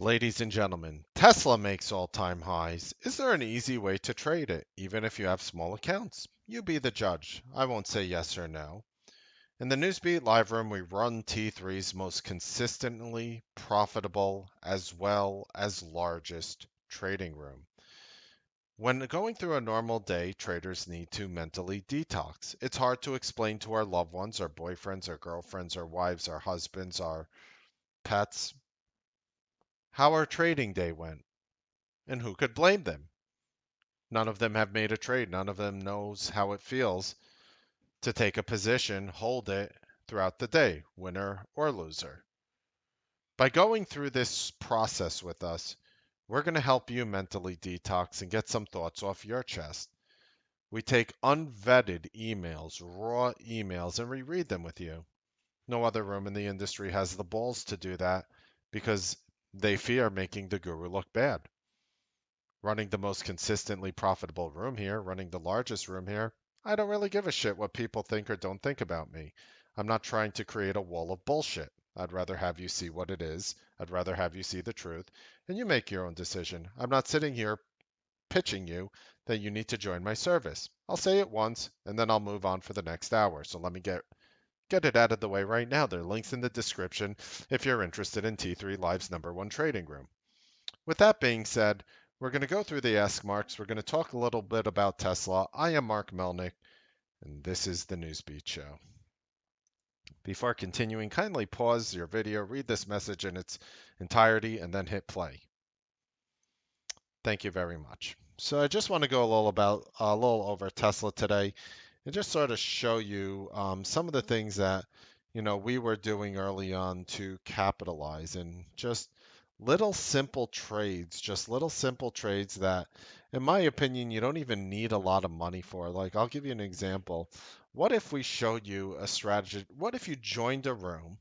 Ladies and gentlemen, Tesla makes all-time highs. Is there an easy way to trade it, even if you have small accounts? You be the judge. I won't say yes or no. In the Newsbeat live room, we run T3's most consistently profitable as well as largest trading room. When going through a normal day, traders need to mentally detox. It's hard to explain to our loved ones, our boyfriends, our girlfriends, our wives, our husbands, our pets, how our trading day went. And who could blame them? None of them have made a trade. None of them knows how it feels to take a position, hold it throughout the day, winner or loser. By going through this process with us, we're going to help you mentally detox and get some thoughts off your chest. We take unvetted emails, raw emails, and reread them with you. No other room in the industry has the balls to do that because they fear making the guru look bad. Running the most consistently profitable room here, running the largest room here, I don't really give a shit what people think or don't think about me. I'm not trying to create a wall of bullshit. I'd rather have you see what it is. I'd rather have you see the truth, and you make your own decision. I'm not sitting here pitching you that you need to join my service. I'll say it once, and then I'll move on for the next hour. So let me get it out of the way right now. There are links in the description if you're interested in T3 Live's #1 trading room. With that being said, we're going to go through the Ask Marks. We're going to talk a little bit about Tesla. I am Mark Melnick, and this is the Newsbeat Show. Before continuing, kindly pause your video, read this message in its entirety, and then hit play. Thank you very much. So I just want to go a little over Tesla today, and just sort of show you some of the things that we were doing early on to capitalize, and just little simple trades that, in my opinion, you don't even need a lot of money for. Like, I'll give you an example. What if we showed you a strategy? What if you joined a room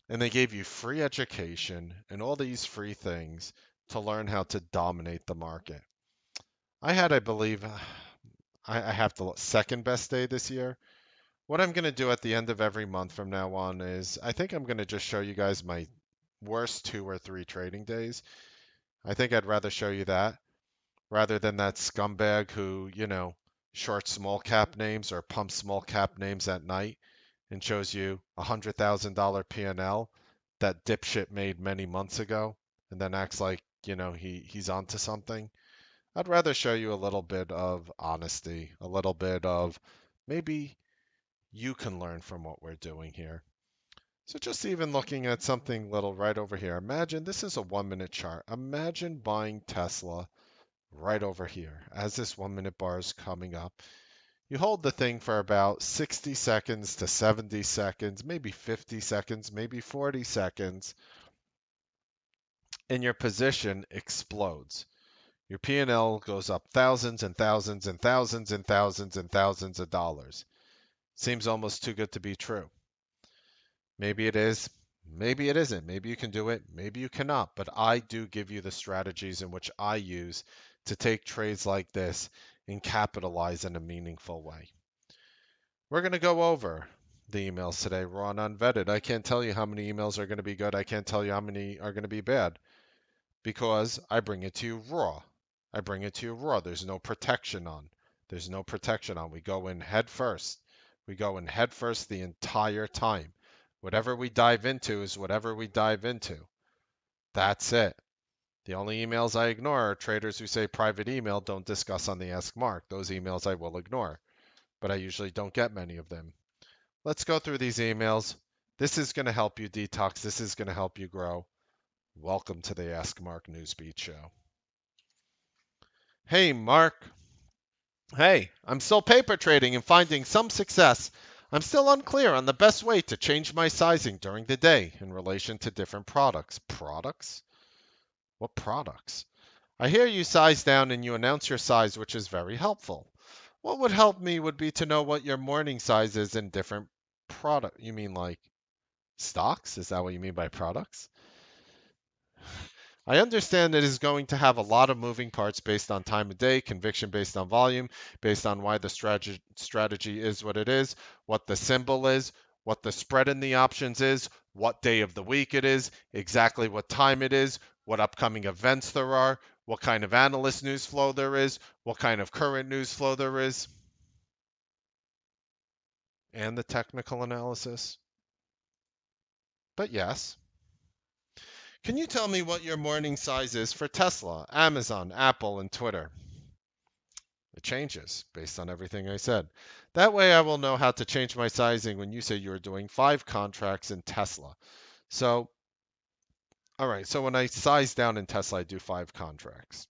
and they gave you free education and all these free things to learn how to dominate the market? I had, I believe, I have the second best day this year. What I'm going to do at the end of every month from now on is I think I'm going to just show you guys my worst 2 or 3 trading days. I think I'd rather show you that rather than that scumbag who, shorts small cap names or pumps small cap names at night and shows you $100,000 P&L that dipshit made many months ago and then acts like, he's onto something. I'd rather show you a little bit of honesty, a little bit of maybe you can learn from what we're doing here. So just even looking at something little right over here. Imagine this is a 1-minute chart. Imagine buying Tesla right over here as this 1-minute bar is coming up. You hold the thing for about 60 seconds to 70 seconds, maybe 50 seconds, maybe 40 seconds, and your position explodes. Your P&L goes up thousands and thousands and thousands and thousands and thousands of dollars. Seems almost too good to be true. Maybe it is, maybe it isn't. Maybe you can do it, maybe you cannot. But I do give you the strategies in which I use to take trades like this and capitalize in a meaningful way. We're going to go over the emails today, raw and unvetted. I can't tell you how many emails are going to be good. I can't tell you how many are going to be bad because I bring it to you raw. I bring it to you raw. There's no protection on. There's no protection on. We go in head first. We go in head first the entire time. Whatever we dive into is whatever we dive into. That's it. The only emails I ignore are traders who say private email, don't discuss on the Ask Mark. Those emails I will ignore, but I usually don't get many of them. Let's go through these emails. This is going to help you detox. This is going to help you grow. Welcome to the Ask Mark Newsbeat Show. Hey, Mark. Hey, I'm still paper trading and finding some success. I'm still unclear on the best way to change my sizing during the day in relation to different products. Products? What products? I hear you size down and you announce your size, which is very helpful. What would help me would be to know what your morning size is in different product. You mean like stocks? Is that what you mean by products? I understand it is going to have a lot of moving parts based on time of day, conviction based on volume, based on why the strategy is what it is, what the symbol is, what the spread in the options is, what day of the week it is, exactly what time it is, what upcoming events there are, what kind of analyst news flow there is, what kind of current news flow there is, and the technical analysis. But yes. Can you tell me what your morning size is for Tesla, Amazon, Apple, and Twitter? It changes based on everything I said. That way I will know how to change my sizing when you say you're doing 5 contracts in Tesla. So, all right, so when I size down in Tesla, I do 5 contracts.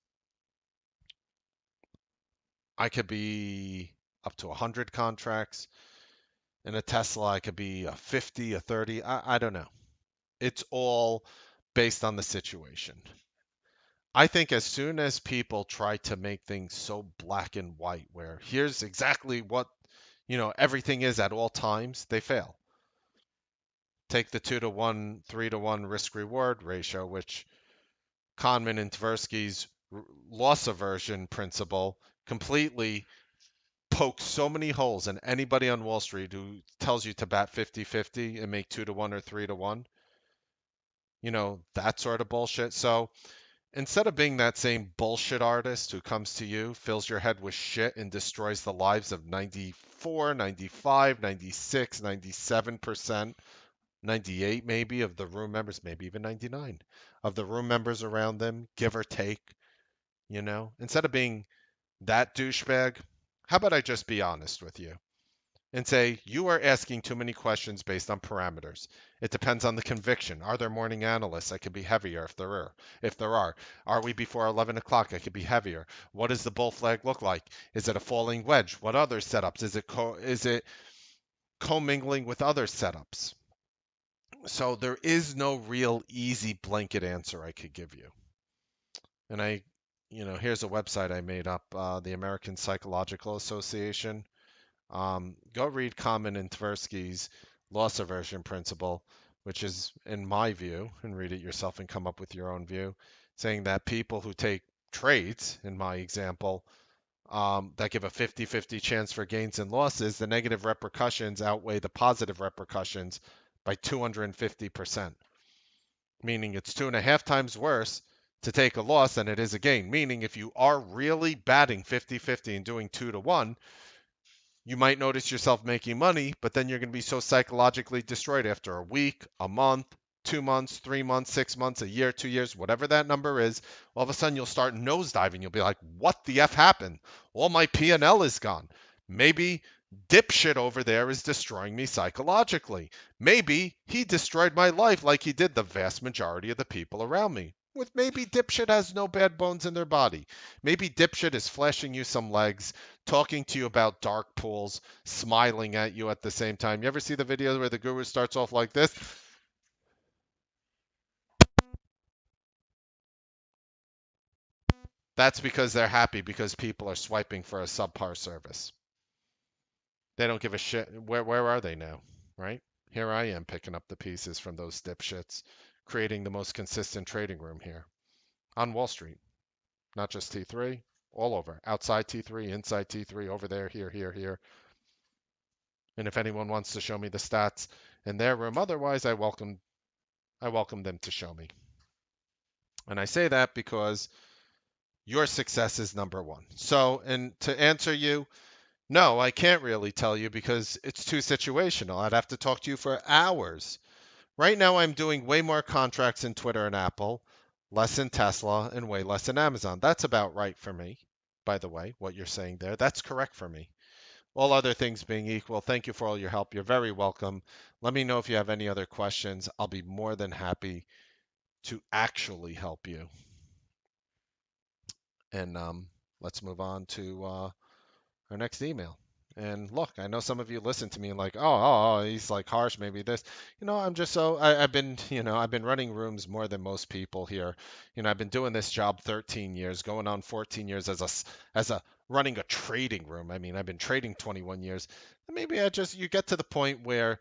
I could be up to 100 contracts. In a Tesla, I could be a 50, a 30. I don't know. It's all based on the situation. I think as soon as people try to make things so black and white, where here's exactly what, everything is at all times, they fail. Take the 2-to-1, 3-to-1 risk reward ratio, which Kahneman and Tversky's loss aversion principle completely pokes so many holes in anybody on Wall Street who tells you to bat 50-50 and make 2-to-1 or 3-to-1. That sort of bullshit. So instead of being that same bullshit artist who comes to you, fills your head with shit, and destroys the lives of 94, 95, 96, 97%, 98 maybe of the room members, maybe even 99 of the room members around them, give or take, instead of being that douchebag, how about I just be honest with you and say, you are asking too many questions based on parameters. It depends on the conviction. Are there morning analysts? I could be heavier if there are. If there are. Are we before 11 o'clock? I could be heavier. What does the bull flag look like? Is it a falling wedge? What other setups? Is it commingling with other setups? So there is no real easy blanket answer I could give you. And here's a website I made up, the American Psychological Association. Go read Kahneman and Tversky's loss aversion principle, which is, in my view, and read it yourself and come up with your own view, saying that people who take trades, in my example, that give a 50-50 chance for gains and losses, the negative repercussions outweigh the positive repercussions by 250%. Meaning it's 2.5 times worse to take a loss than it is a gain. Meaning if you are really batting 50-50 and doing 2-to-1, you might notice yourself making money, but then you're going to be so psychologically destroyed after a week, a month, 2 months, 3 months, 6 months, a year, 2 years, whatever that number is. All of a sudden, you'll start nosediving. You'll be like, "What the f happened? All my P&L is gone. Maybe dipshit over there is destroying me psychologically. Maybe he destroyed my life like he did the vast majority of the people around me." With maybe dipshit has no bad bones in their body. Maybe dipshit is flashing you some legs, talking to you about dark pools, smiling at you at the same time. You ever see the video where the guru starts off like this? That's because they're happy because people are swiping for a subpar service. They don't give a shit. Where are they now? Right? Here I am picking up the pieces from those dipshits, creating the most consistent trading room here on Wall Street. Not just T3, all over. Outside T3, inside T3, over there, here, here, here. And if anyone wants to show me the stats in their room, otherwise I welcome them to show me. And I say that because your success is number one. So, and to answer you, no, I can't really tell you because it's too situational. I'd have to talk to you for hours. Right now, I'm doing way more contracts in Twitter and Apple, less in Tesla, and way less in Amazon. That's about right for me, by the way, what you're saying there. That's correct for me. All other things being equal, thank you for all your help. You're very welcome. Let me know if you have any other questions. I'll be more than happy to actually help you. And let's move on to our next email. And look, I know some of you listen to me and like, he's like harsh, maybe this. I'm just I've been, I've been running rooms more than most people here. I've been doing this job 13 years, going on 14 years as a running a trading room. I mean, I've been trading 21 years. And maybe you get to the point where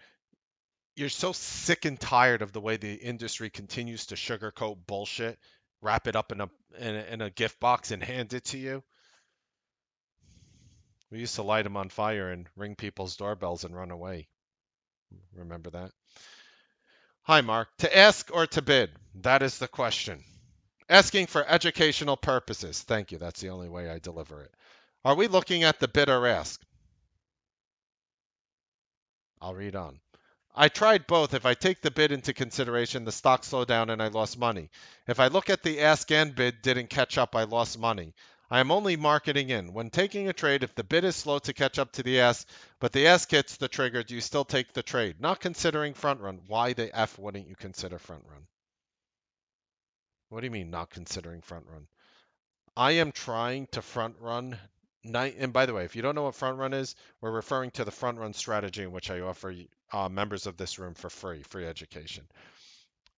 you're so sick and tired of the way the industry continues to sugarcoat bullshit, wrap it up in a gift box and hand it to you. We used to light them on fire and ring people's doorbells and run away. Remember that? Hi, Mark. To ask or to bid? That is the question. Asking for educational purposes. Thank you. That's the only way I deliver it. Are we looking at the bid or ask? I'll read on. I tried both. If I take the bid into consideration, the stock slowed down and I lost money. If I look at the ask and bid didn't catch up, I lost money. I am only marketing in. When taking a trade, if the bid is slow to catch up to the ask, but the ask hits the trigger, do you still take the trade? Not considering front run. Why the F wouldn't you consider front run? What do you mean not considering front run? I am trying to front run. And by the way, if you don't know what front run is, we're referring to the front run strategy in which I offer members of this room for free education.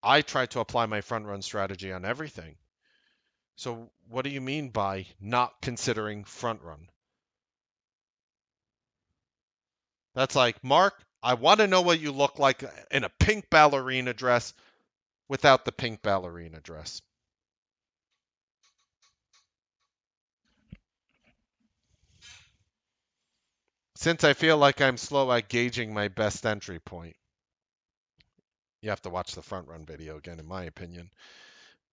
I try to apply my front run strategy on everything. So what do you mean by not considering front run? That's like, Mark, I want to know what you look like in a pink ballerina dress without the pink ballerina dress. Since I feel like I'm slow at gauging my best entry point, you have to watch the front run video again, in my opinion.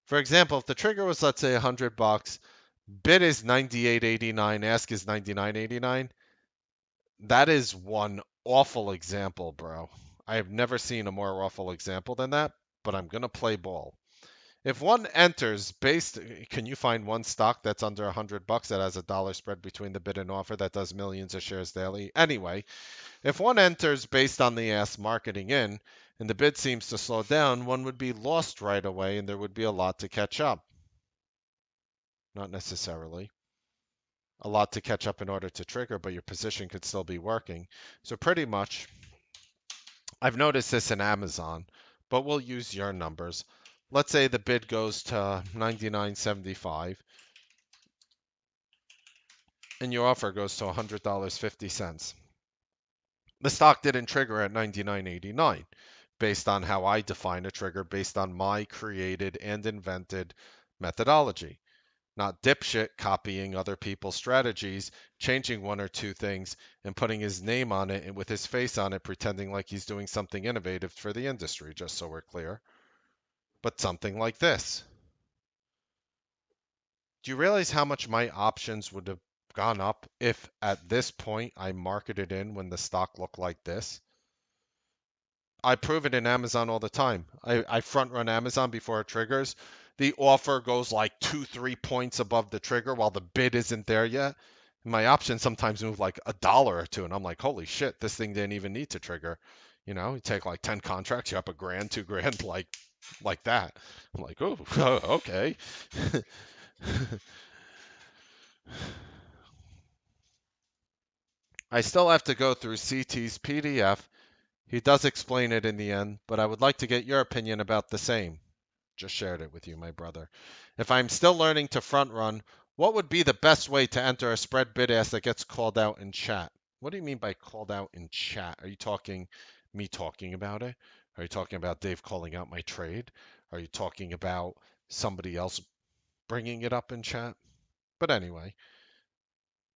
For example, if the trigger was, let's say, $100, bid is 98.89, ask is 99.89. That is one awful example, bro. I have never seen a more awful example than that, but I'm going to play ball. If one enters based, can you find one stock that's under $100 that has a dollar spread between the bid and offer that does millions of shares daily? Anyway, if one enters based on the ask marketing in and the bid seems to slow down, one would be lost right away and there would be a lot to catch up. Not necessarily. A lot to catch up in order to trigger, but your position could still be working. So pretty much, I've noticed this in Amazon, but we'll use your numbers. Let's say the bid goes to 99.75 and your offer goes to $100.50. The stock didn't trigger at 99.89 based on how I define a trigger based on my created and invented methodology. Not dipshit copying other people's strategies, changing one or two things, and putting his name on it and with his face on it, pretending like he's doing something innovative for the industry, just so we're clear. But something like this. Do you realize how much my options would have gone up if at this point I marketed in when the stock looked like this? I prove it in Amazon all the time. I front run Amazon before it triggers. The offer goes like 2, 3 points above the trigger while the bid isn't there yet. My options sometimes move like a dollar or two, and I'm like, holy shit, this thing didn't even need to trigger. You take like 10 contracts, you're up a grand, 2 grand, like that. I'm like, oh, okay. I still have to go through CT's PDF. He does explain it in the end, but I would like to get your opinion about the same. Just shared it with you, my brother. If I'm still learning to front run, what would be the best way to enter a spread bid ask that gets called out in chat? What do you mean by called out in chat? Are you talking me talking about it? Are you talking about Dave calling out my trade? Are you talking about somebody else bringing it up in chat? But anyway,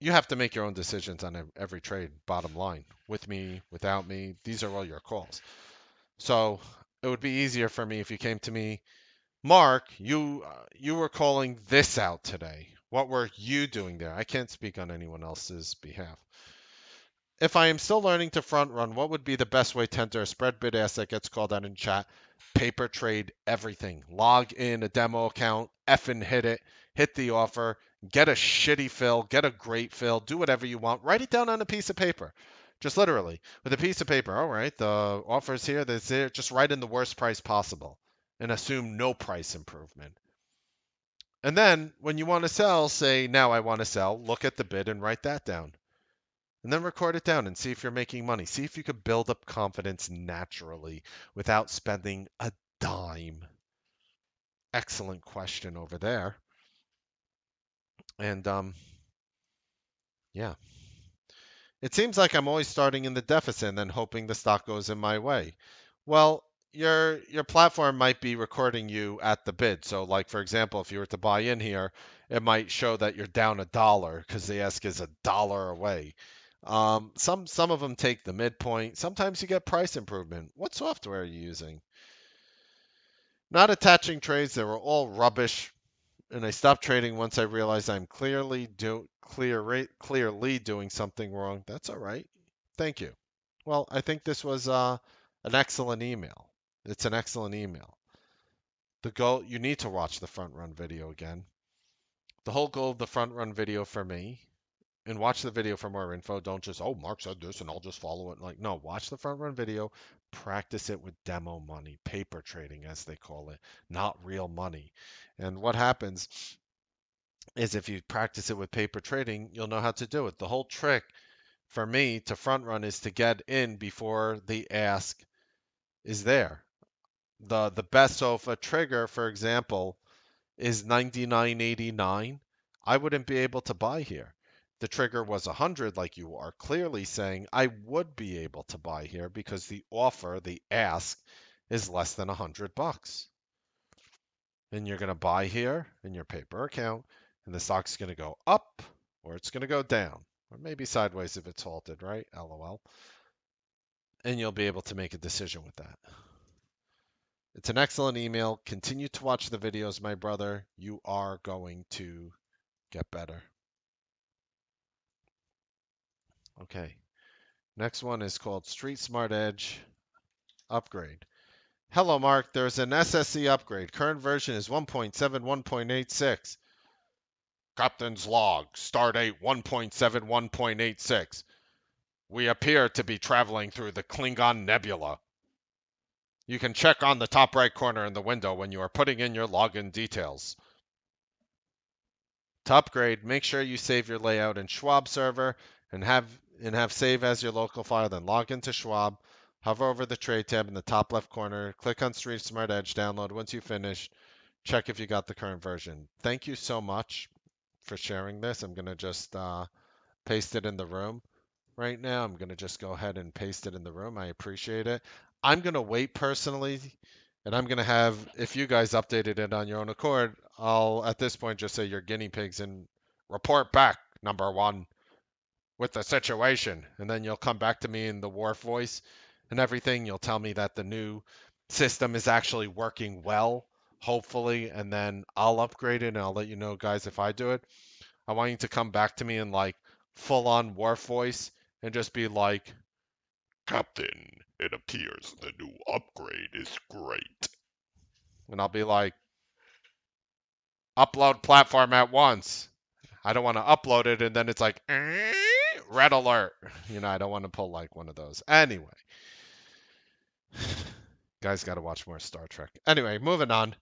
you have to make your own decisions on every trade, bottom line. With me, without me, these are all your calls. So it would be easier for me if you came to me, Mark, you were calling this out today. What were you doing there? I can't speak on anyone else's behalf. If I am still learning to front run, what would be the best way to enter a spread bid ask that gets called out in chat? Paper trade, everything. Log in a demo account, effing hit the offer, get a shitty fill, get a great fill, do whatever you want. Write it down on a piece of paper. Just literally, with a piece of paper. All right, the offer's here, that's there. Just write in the worst price possible and assume no price improvement. And then when you want to sell, say, now I want to sell, look at the bid and write that down. And then record it down and see if you're making money. See if you could build up confidence naturally without spending a dime. Excellent question over there. And yeah. It seems like I'm always starting in the deficit and then hoping the stock goes in my way. Well, your platform might be recording you at the bid. So like for example, if you were to buy in here, it might show that you're down a dollar because the ask is a dollar away. Some of them take the midpoint. Sometimes you get price improvement. What software are you using? Not attaching trades, they were all rubbish. and I stopped trading once I realized I'm clearly doing something wrong. That's all right. Thank you. Well, I think this was an excellent email. It's an excellent email. The goal, you need to watch the front run video again. The whole goal of the front run video for me, and watch the video for more info. Don't just, oh, Mark said this and I'll just follow it. Like, no, watch the front run video, practice it with demo money, paper trading, as they call it, not real money. And what happens is if you practice it with paper trading, you'll know how to do it. The whole trick for me to front run is to get in before the ask is there. The best, so if a trigger, for example, is 99.89, I wouldn't be able to buy here. The trigger was 100, like you are clearly saying, I would be able to buy here because the offer, the ask, is less than $100. And you're going to buy here in your paper account, and the stock's going to go up or it's going to go down, or maybe sideways if it's halted, right? LOL. And you'll be able to make a decision with that. It's an excellent email. Continue to watch the videos, my brother. You are going to get better. Okay. Next one is called Street Smart Edge Upgrade. Hello, Mark. There's an SSC upgrade. Current version is 1.71.86. Captain's log. Stardate 1.71.86. We appear to be traveling through the Klingon Nebula. You can check on the top right corner in the window when you are putting in your login details. To upgrade, make sure you save your layout in Schwab server and have save as your local file. Then log into Schwab, hover over the trade tab in the top left corner, click on Street Smart Edge, download. Once you finish, check if you got the current version. Thank you so much for sharing this. I'm gonna just paste it in the room right now. I'm gonna just go ahead and paste it in the room. I appreciate it. I'm gonna wait personally, and I'm gonna have, if you guys updated it on your own accord, I'll at this point just say you're guinea pigs and report back, number one, with the situation. And then you'll come back to me in the Wharf voice and everything. You'll tell me that the new system is actually working well, hopefully, and then I'll upgrade it and I'll let you know, guys, if I do it. I want you to come back to me in like full on Wharf voice and just be like, Captain, it appears the new upgrade is great. And I'll be like, upload platform at once. I don't want to upload it and then it's like, red alert. I don't want to pull like one of those. Anyway, guys got to watch more Star Trek. Anyway, moving on.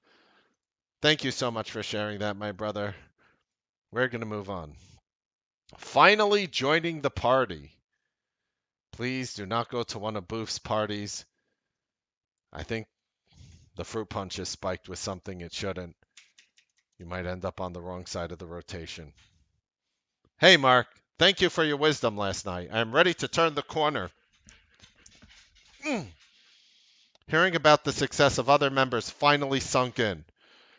Thank you so much for sharing that, my brother. We're going to move on. Finally joining the party. Please do not go to one of Boof's parties. I think the fruit punch is spiked with something it shouldn't. You might end up on the wrong side of the rotation. Hey, Mark. Thank you for your wisdom last night. I am ready to turn the corner. Hearing about the success of other members finally sunk in.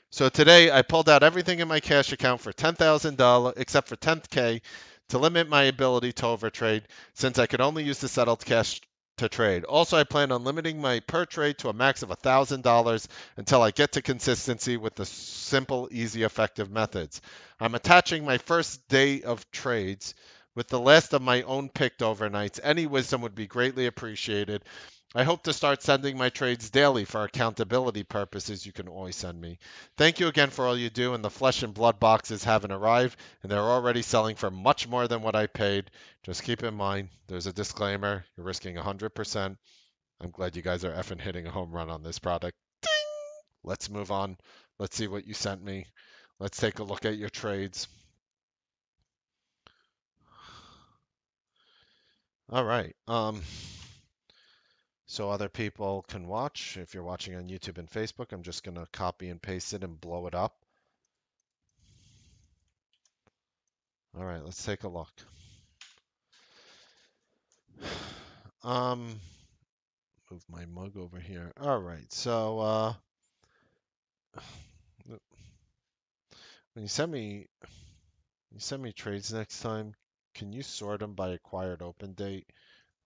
So today I pulled out everything in my cash account for $10,000 except for 10K to limit my ability to overtrade since I could only use the settled cash to trade. Also, I plan on limiting my per trade to a max of $1,000 until I get to consistency with the simple, easy, effective methods. I'm attaching my first day of trades with the last of my own picked overnights. Any wisdom would be greatly appreciated. I hope to start sending my trades daily for accountability purposes. You can always send me. Thank you again for all you do, and the flesh and blood boxes haven't arrived, and they're already selling for much more than what I paid. Just keep in mind, there's a disclaimer. You're risking 100%. I'm glad you guys are effing hitting a home run on this product. Ding! Let's move on. Let's see what you sent me. Let's take a look at your trades. All right. So other people can watch. If you're watching on YouTube and Facebook, I'm just going to copy and paste it and blow it up. All right, let's take a look. Move my mug over here. All right, so when you send me trades next time, can you sort them by acquired open date?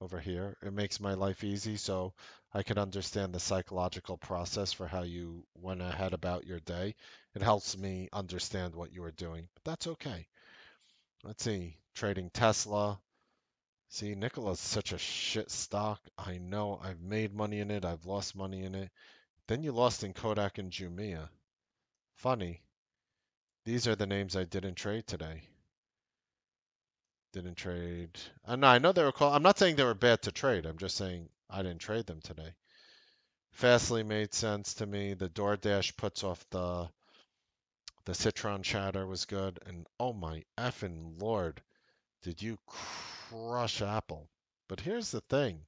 over here. It makes my life easy so I can understand the psychological process for how you went ahead about your day. It helps me understand what you were doing, but that's okay. Let's see. Trading Tesla. See, Nikola's such a shit stock. I know I've made money in it, I've lost money in it. Then you lost in Kodak and Jumia. Funny. These are the names I didn't trade today. Didn't trade. No, I know they were called. I'm not saying they were bad to trade. I'm just saying I didn't trade them today. Fastly made sense to me. The DoorDash puts off the Citron chatter was good. And oh my effing lord, did you crush Apple? But here's the thing.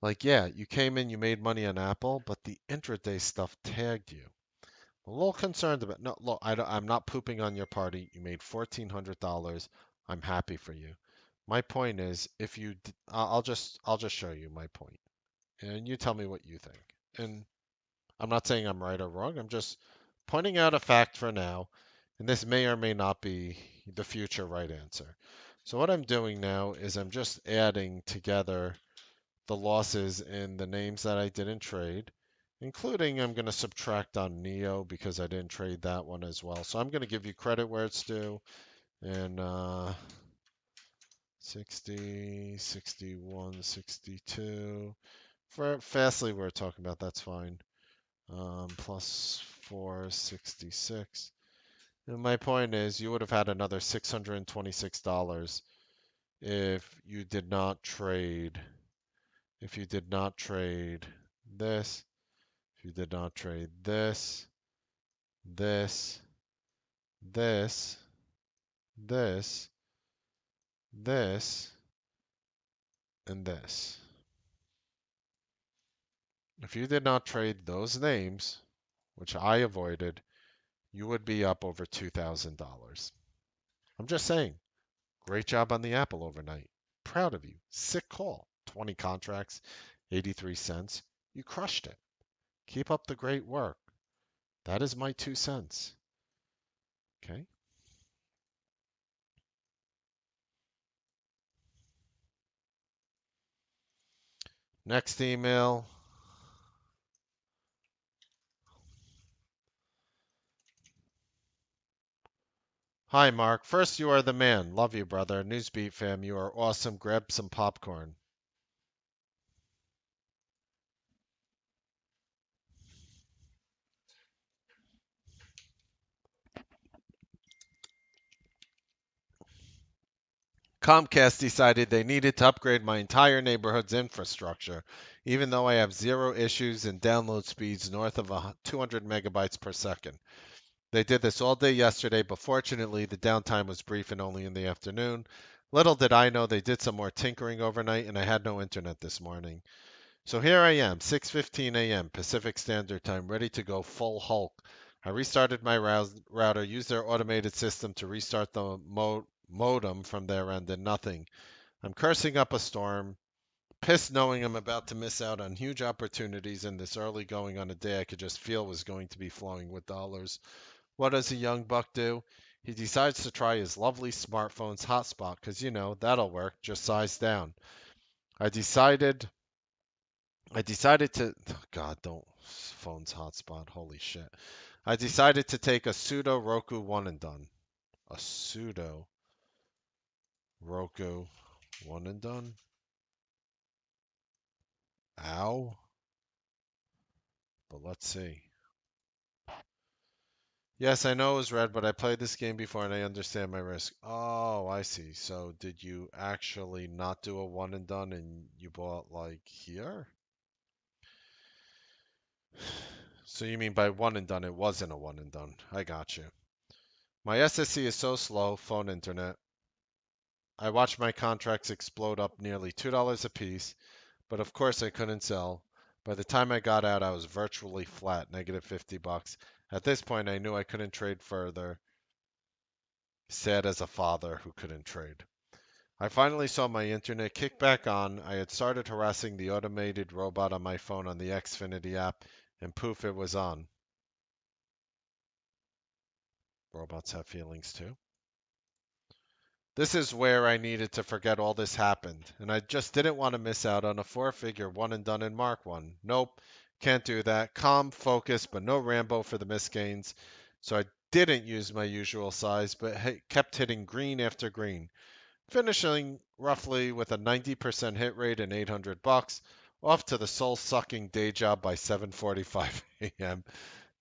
Like, yeah, you came in, you made money on Apple, but the intraday stuff tagged you. I'm a little concerned about. No, look, I'm not pooping on your party. You made $1,400. I'm happy for you. My point is, if you, I'll just show you my point, and you tell me what you think. And I'm not saying I'm right or wrong. I'm just pointing out a fact for now, and this may or may not be the future right answer. So what I'm doing now is I'm just adding together the losses in the names that I didn't trade, including I'm going to subtract on Neo because I didn't trade that one as well. So I'm going to give you credit where it's due. And 60, 61, 62. For Fastly, we're talking about, that's fine. Plus 466. And my point is, you would have had another $626 if you did not trade. If you did not trade this, if you did not trade this, this, this, this, this, and this. If you did not trade those names, which I avoided, you would be up over $2,000. I'm just saying, great job on the Apple overnight. Proud of you. Sick call. 20 contracts, 83 cents. You crushed it. Keep up the great work. That is my 2 cents. Okay. Next email. Hi, Mark. First, you are the man. Love you, brother. Newsbeat fam, you are awesome. Grab some popcorn. Comcast decided they needed to upgrade my entire neighborhood's infrastructure, even though I have zero issues and download speeds north of 200 megabytes per second. They did this all day yesterday, but fortunately the downtime was brief and only in the afternoon. Little did I know they did some more tinkering overnight and I had no internet this morning. So here I am, 6:15 a.m. Pacific Standard Time, ready to go full Hulk. I restarted my router, used their automated system to restart the modem from their end, and nothing. I'm cursing up a storm, pissed knowing I'm about to miss out on huge opportunities in this early going on a day I could just feel was going to be flowing with dollars. What does a young buck do? He decides to try his lovely smartphone's hotspot, because that'll work, just size down. I decided to, oh God, don't, phone's hotspot, holy shit. I decided to take a pseudo Roku one and done. A pseudo Roku one and done? Ow. But let's see. Yes, I know it was red, but I played this game before and I understand my risk. Oh, I see. So did you actually not do a one and done and you bought like here? So you mean by one and done, it wasn't a one and done. I got you. My SSC is so slow, phone internet. I watched my contracts explode up nearly $2 a piece, but of course I couldn't sell. By the time I got out, I was virtually flat, negative $50. At this point, I knew I couldn't trade further. Sad as a father who couldn't trade. I finally saw my internet kick back on. I had started harassing the automated robot on my phone on the Xfinity app, and poof, it was on. Robots have feelings too. This is where I needed to forget all this happened, and I just didn't want to miss out on a four-figure one and done in Mark 1. Nope, can't do that. Calm, focus, but no Rambo for the missed gains. So I didn't use my usual size, but kept hitting green after green, finishing roughly with a 90% hit rate and 800 bucks, off to the soul-sucking day job by 7:45 a.m.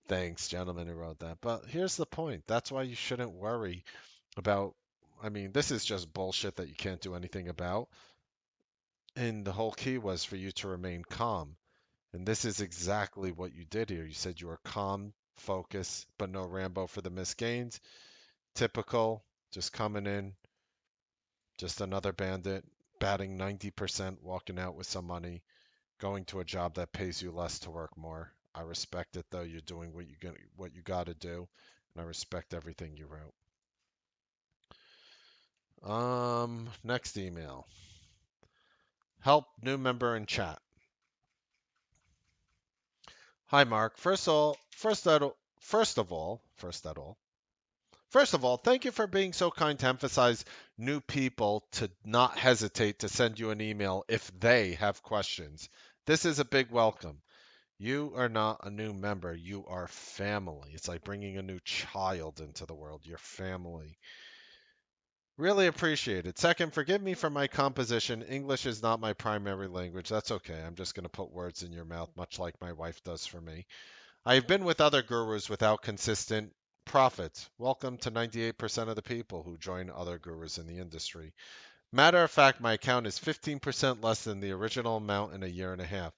Thanks, gentlemen who wrote that. But here's the point. That's why you shouldn't worry about. I mean, this is just bullshit that you can't do anything about. And the whole key was for you to remain calm. And this is exactly what you did here. You said you were calm, focus, but no Rambo for the missed gains. Typical, just coming in, just another bandit, batting 90%, walking out with some money, going to a job that pays you less to work more. I respect it though. You're doing what you got to do, and I respect everything you wrote. Next email. Help new member in chat. Hi, Mark. First of all, thank you for being so kind to emphasize new people to not hesitate to send you an email if they have questions. This is a big welcome. You are not a new member, you are family. It's like bringing a new child into the world, your family. Really appreciate it. Second, forgive me for my composition. English is not my primary language. That's okay. I'm just going to put words in your mouth, much like my wife does for me. I've been with other gurus without consistent profits. Welcome to 98% of the people who join other gurus in the industry. Matter of fact, my account is 15% less than the original amount in a year and a half.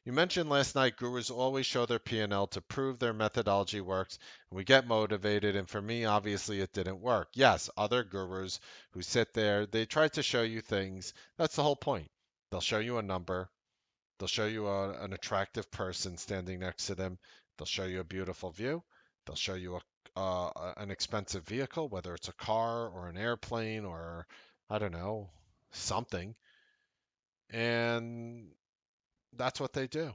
You mentioned last night gurus always show their P&L to prove their methodology works, and we get motivated, and for me, obviously, it didn't work. Yes, other gurus who sit there, they try to show you things. That's the whole point. They'll show you a number, they'll show you an attractive person standing next to them, they'll show you a beautiful view, they'll show you an expensive vehicle, whether it's a car or an airplane or I don't know, something. And that's what they do.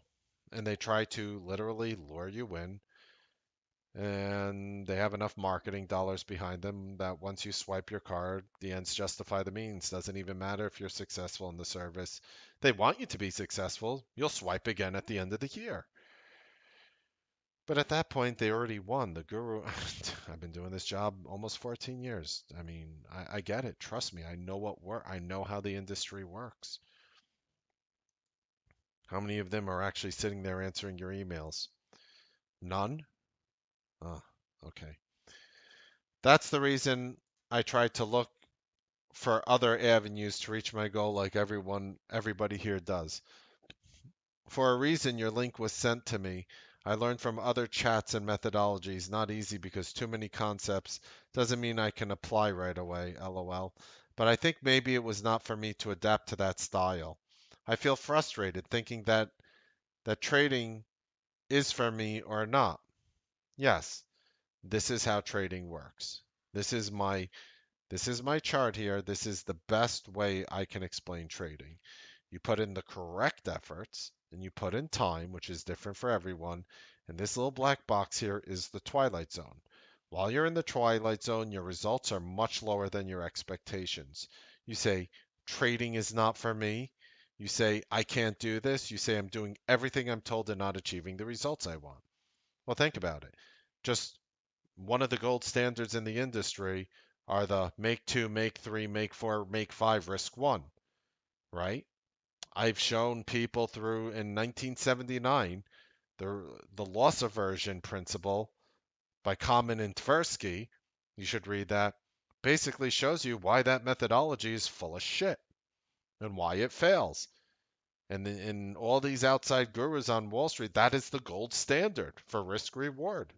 And they try to literally lure you in. And they have enough marketing dollars behind them that once you swipe your card, the ends justify the means. Doesn't even matter if you're successful in the service. They want you to be successful. You'll swipe again at the end of the year. But at that point, they already won. The guru, I've been doing this job almost 14 years. I mean, I get it. Trust me. I know I know how the industry works. How many of them are actually sitting there answering your emails? None? Oh, okay. That's the reason I tried to look for other avenues to reach my goal like everybody here does. For a reason, your link was sent to me. I learned from other chats and methodologies. Not easy because too many concepts doesn't mean I can apply right away, lol. But I think maybe it was not for me to adapt to that style. I feel frustrated thinking that trading is for me or not. Yes, this is how trading works. This is my this is my chart here. This is the best way I can explain trading. You put in the correct efforts and you put in time, which is different for everyone. And this little black box here is the twilight zone. While you're in the twilight zone, your results are much lower than your expectations. You say, trading is not for me. You say, I can't do this. You say, I'm doing everything I'm told and not achieving the results I want. Well, think about it. Just one of the gold standards in the industry are the make two, make three, make four, make five, risk one, right? I've shown people through in 1979 the loss aversion principle by Kamen and Tversky. You should read that. Basically shows you why that methodology is full of shit and why it fails. And in all these outside gurus on Wall Street, that is the gold standard for risk reward.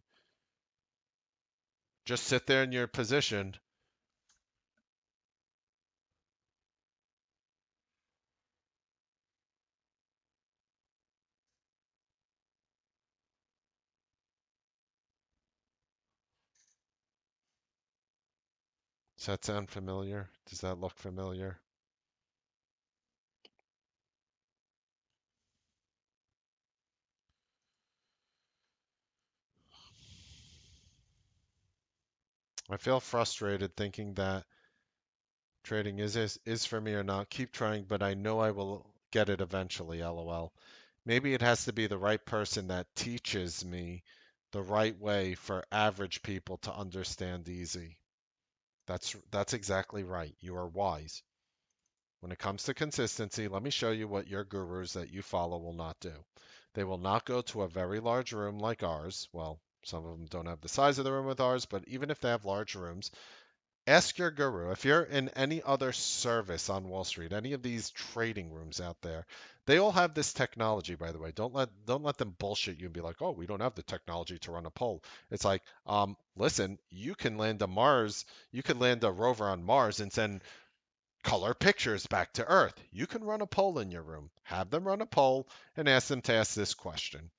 Just sit there in your position. Does that sound familiar? Does that look familiar? I feel frustrated thinking that Trading is for me or not. Keep trying, but I know I will get it eventually, lol. Maybe it has to be the right person that teaches me the right way for average people to understand easy. That's exactly right. You are wise. When it comes to consistency, let me show you what your gurus that you follow will not do. They will not go to a very large room like ours. Well, some of them don't have the size of the room with ours, but even if they have large rooms, ask your guru. If you're in any other service on Wall Street, any of these trading rooms out there, they all have this technology, by the way. Don't let them bullshit you and be like, "Oh, we don't have the technology to run a poll." It's like, listen, you could land a rover on Mars and send color pictures back to Earth. You can run a poll in your room. Have them run a poll and ask them to ask this question.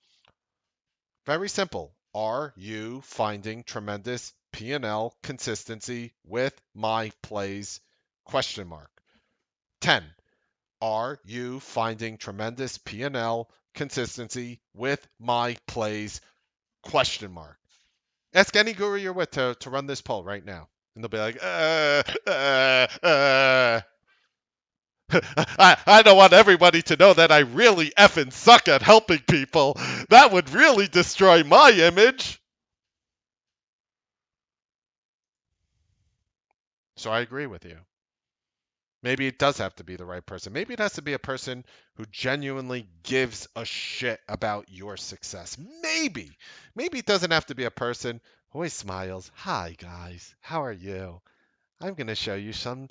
Very simple. Are you finding tremendous P&L consistency with my plays? Question mark. 10. Are you finding tremendous P&L consistency with my plays? Question mark. Ask any guru you're with to run this poll right now. And they'll be like, I don't want everybody to know that I really effing suck at helping people. That would really destroy my image. So I agree with you. Maybe it does have to be the right person. Maybe it has to be a person who genuinely gives a shit about your success. Maybe. Maybe it doesn't have to be a person who always smiles. Hi, guys. How are you? I'm going to show you some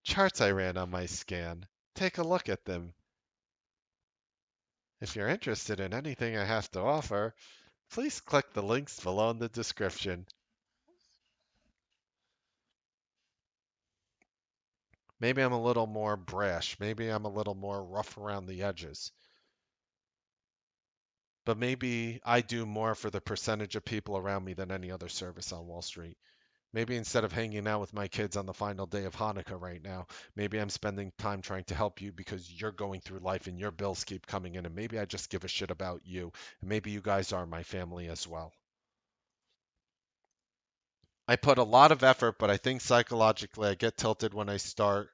charts I ran on my scan. Take a look at them. If you're interested in anything I have to offer, please click the links below in the description. Maybe I'm a little more brash. Maybe I'm a little more rough around the edges. But maybe I do more for the percentage of people around me than any other service on Wall Street. Maybe instead of hanging out with my kids on the final day of Hanukkah right now, maybe I'm spending time trying to help you because you're going through life and your bills keep coming in, and maybe I just give a shit about you, and maybe you guys are my family as well. I put a lot of effort, but I think psychologically I get tilted when I start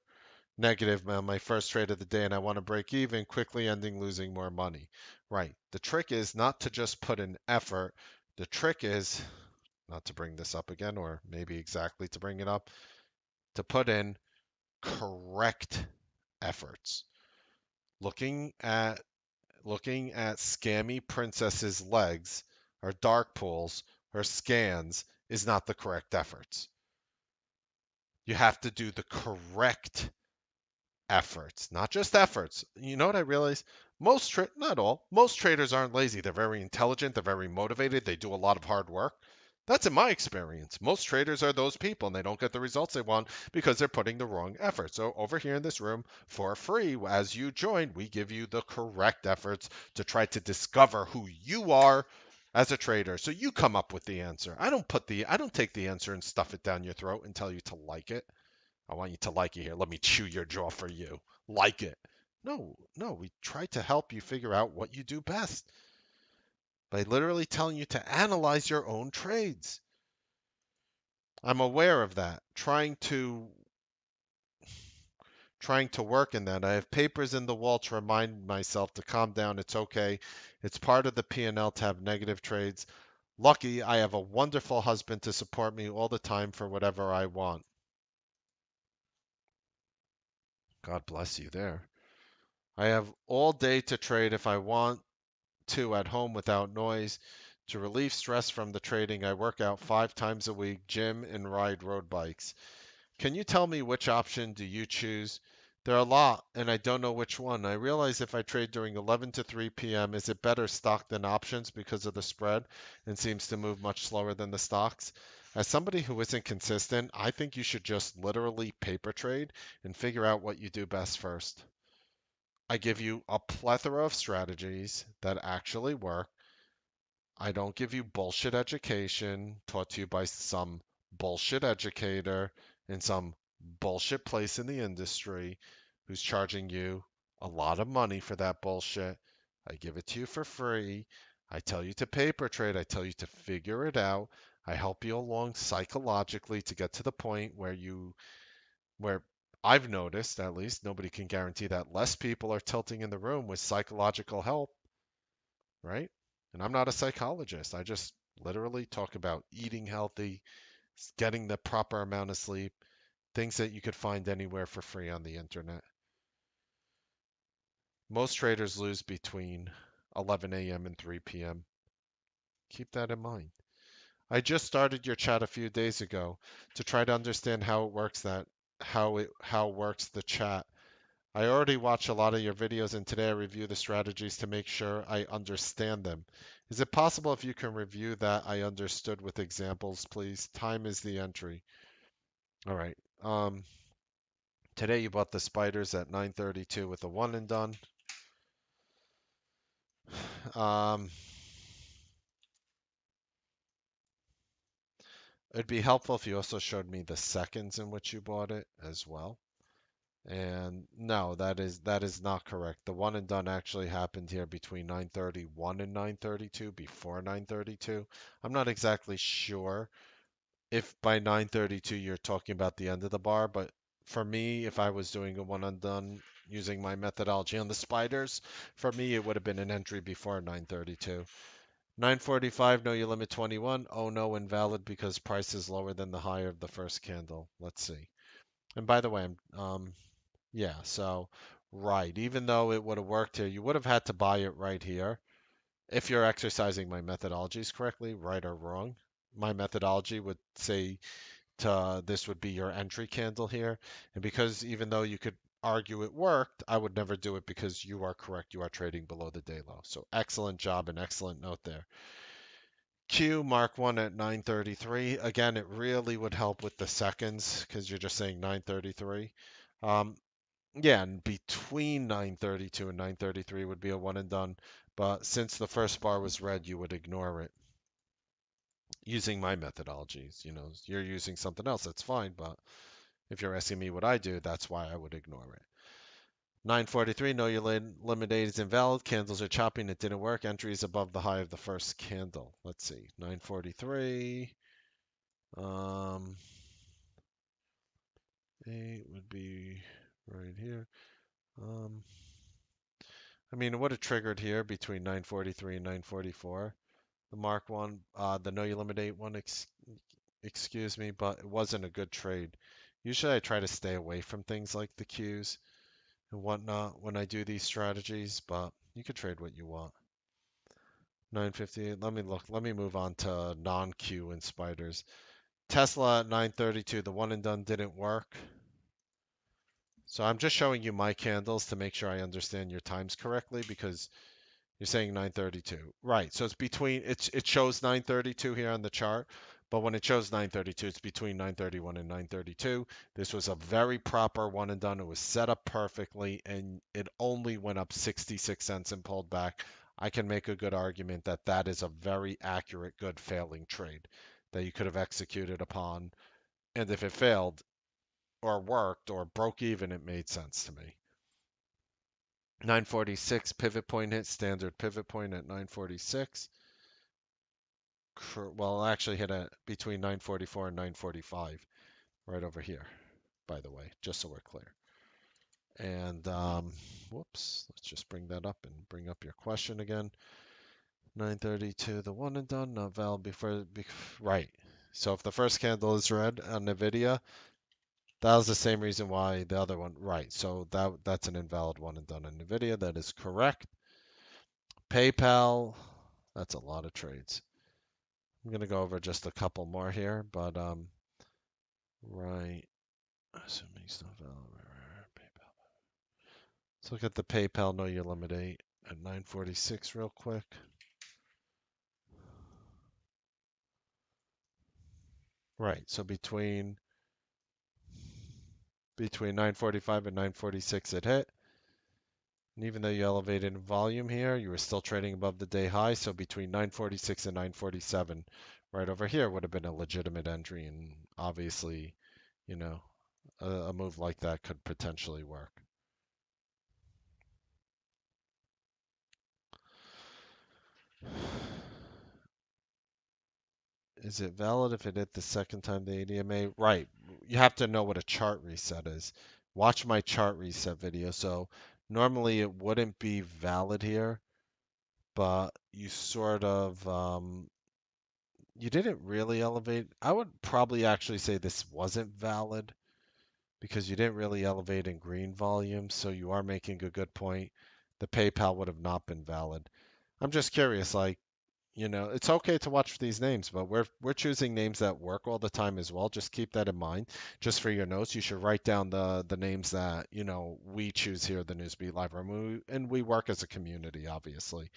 negative on my first trade of the day and I want to break even, quickly ending losing more money. Right. The trick is not to just put in effort. The trick is not to bring this up again, or maybe exactly to bring it up, to put in correct efforts. Looking at scammy princesses' legs or dark pools or scans is not the correct efforts. You have to do the correct efforts, not just efforts. You know what I realize? Not all, most traders aren't lazy. They're very intelligent, they're very motivated, they do a lot of hard work. That's in my experience. Most traders are those people and they don't get the results they want because they're putting the wrong effort. So over here in this room for free, as you join, we give you the correct efforts to try to discover who you are as a trader. So you come up with the answer. I don't take the answer and stuff it down your throat and tell you to like it. I want you to like it here. Let me chew your jaw for you. Like it. No, no, we try to help you figure out what you do best by literally telling you to analyze your own trades. I'm aware of that. Trying to work in that. I have papers in the wall to remind myself to calm down. It's okay. It's part of the P&L to have negative trades. Lucky I have a wonderful husband to support me all the time for whatever I want. God bless you there. I have all day to trade if I want to at home without noise. To relieve stress from the trading, I work out 5 times a week, gym, and ride road bikes. Can you tell me which option do you choose? There are a lot, and I don't know which one. I realize if I trade during 11 to 3 p.m., is it better stock than options because of the spread and seems to move much slower than the stocks? As somebody who isn't consistent, I think you should just literally paper trade and figure out what you do best first. I give you a plethora of strategies that actually work. I don't give you bullshit education taught to you by some bullshit educator in some bullshit place in the industry who's charging you a lot of money for that bullshit. I give it to you for free. I tell you to paper trade. I tell you to figure it out. I help you along psychologically to get to the point where I've noticed, at least, nobody can guarantee that less people are tilting in the room with psychological help, right? And I'm not a psychologist. I just literally talk about eating healthy, getting the proper amount of sleep, things that you could find anywhere for free on the internet. Most traders lose between 11 a.m. and 3 p.m. Keep that in mind. I just started your chat a few days ago to try to understand how it works how works the chat. I already watch a lot of your videos and today I review the strategies to make sure I understand them. Is it possible if you can review that I understood with examples, please? Time is the entry. All right. Today you bought the spiders at 9:32 with a one and done. Um, it'd be helpful if you also showed me the seconds in which you bought it as well. And no, that is not correct. The one and done actually happened here between 9:31 and 9:32, before 9:32. I'm not exactly sure if by 9:32 you're talking about the end of the bar, but for me, if I was doing a one and done using my methodology on the spiders, for me it would have been an entry before 9:32. 9:45, no, you limit 21. Oh no, invalid because price is lower than the higher of the first candle. Let's see. And by the way, yeah, so right, even though it would have worked here, you would have had to buy it right here if you're exercising my methodologies correctly, right or wrong. My methodology would say this would be your entry candle here, and because even though you could argue it worked, I would never do it because you are correct. You are trading below the day low. So excellent job and excellent note there. Q mark one at 9:33. Again, it really would help with the seconds because you're just saying 9:33. Um, Yeah, and between 9:32 and 9:33 would be a one and done. But since the first bar was red, you would ignore it using my methodologies. You're using something else, that's fine. But if you're asking me what I do, that's why I would ignore it. 9:43, no, your limit date is invalid. Candles are chopping. It didn't work. Entry is above the high of the first candle. Let's see. 9:43. Um, 8 would be right here. Um, I mean, it would have triggered here between 9:43 and 9:44. The Mark one, the no eliminate one, excuse me, but it wasn't a good trade. Usually I try to stay away from things like the Qs and whatnot when I do these strategies, but you could trade what you want. 9:58. Let me look. Let me move on to non-Q and spiders. Tesla at 9:32. The one and done didn't work. So I'm just showing you my candles to make sure I understand your times correctly because you're saying 9:32. Right. So it shows 9:32 here on the chart, but when it shows 9:32, it's between 9:31 and 9:32. This was a very proper one and done. It was set up perfectly and it only went up 66 cents and pulled back. I can make a good argument that that is a very accurate, good failing trade that you could have executed upon. And if it failed or worked or broke even, it made sense to me. 946 pivot point hit, standard pivot point at 946. Well, actually hit it between 944 and 945, right over here, by the way, just so we're clear. And whoops, let's just bring that up and bring up your question again. 932, the one and done, not valid right. So if the first candle is red on NVIDIA, that was the same reason why the other one, right. So that's an invalid one and done on NVIDIA. That is correct. PayPal, that's a lot of trades. I'm gonna go over just a couple more here, but right. Assuming it's not valid. PayPal. Let's look at the PayPal know your limit 8 at 946 real quick. Right. So between 945 and 946 it hit. And even though you elevated in volume here, you were still trading above the day high. So between 946 and 947, right over here would have been a legitimate entry. And obviously, you know, a move like that could potentially work. Is it valid if it hit the second time the ADMA? Right. You have to know what a chart reset is Watch my chart reset video. So normally it wouldn't be valid here, but you sort of you didn't really elevate. I would probably actually say this wasn't valid because you didn't really elevate in green volume, so you are making a good point. The PayPal would have not been valid. I'm just curious, like, it's okay to watch these names, but we're choosing names that work all the time as well. Just keep that in mind. Just for your notes, you should write down the names that, we choose here at the Newsbeat Live Room. And we work as a community, obviously.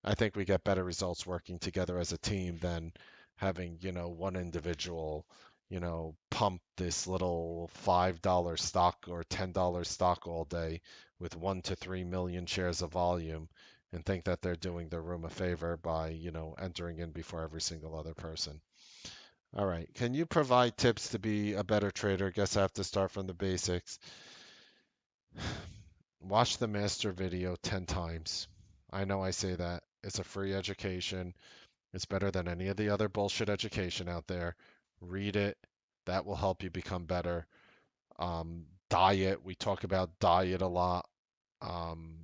I think we get better results working together as a team than having, one individual, pump this little $5 stock or $10 stock all day with 1 to 3 million shares of volume and think that they're doing the room a favor by, entering in before every single other person. All right. Can you provide tips to be a better trader? Guess I have to start from the basics. Watch the master video 10 times. I know I say that. It's a free education. It's better than any of the other bullshit education out there. Read it. That will help you become better. Diet. We talk about diet a lot. Um,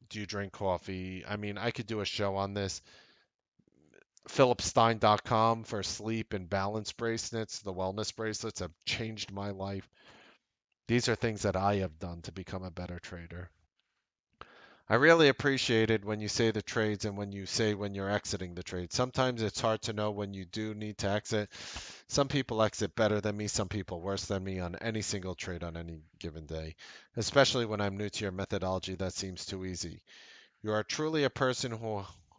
do you drink coffee? I mean, I could do a show on this. PhilipStein.com for sleep and balance bracelets. The wellness bracelets have changed my life. These are things that I have done to become a better trader. I really appreciated when you say the trades and when you say when you're exiting the trade. Sometimes it's hard to know when you do need to exit. Some people exit better than me, some people worse than me on any single trade on any given day, especially when I'm new to your methodology that seems too easy. You are truly a person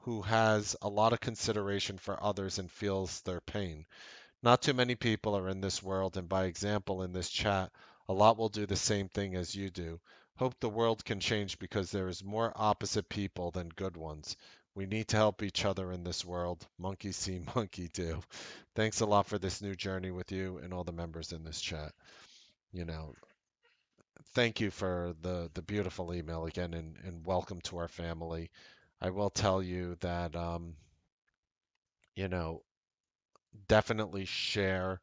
who has a lot of consideration for others and feels their pain. Not too many people are in this world, and by example, in this chat, a lot will do the same thing as you do. Hope the world can change because there is more opposite people than good ones. We need to help each other in this world. Monkey see, monkey do. Thanks a lot for this new journey with you and all the members in this chat. You know, thank you for the beautiful email again, and welcome to our family. I will tell you that, you know, definitely share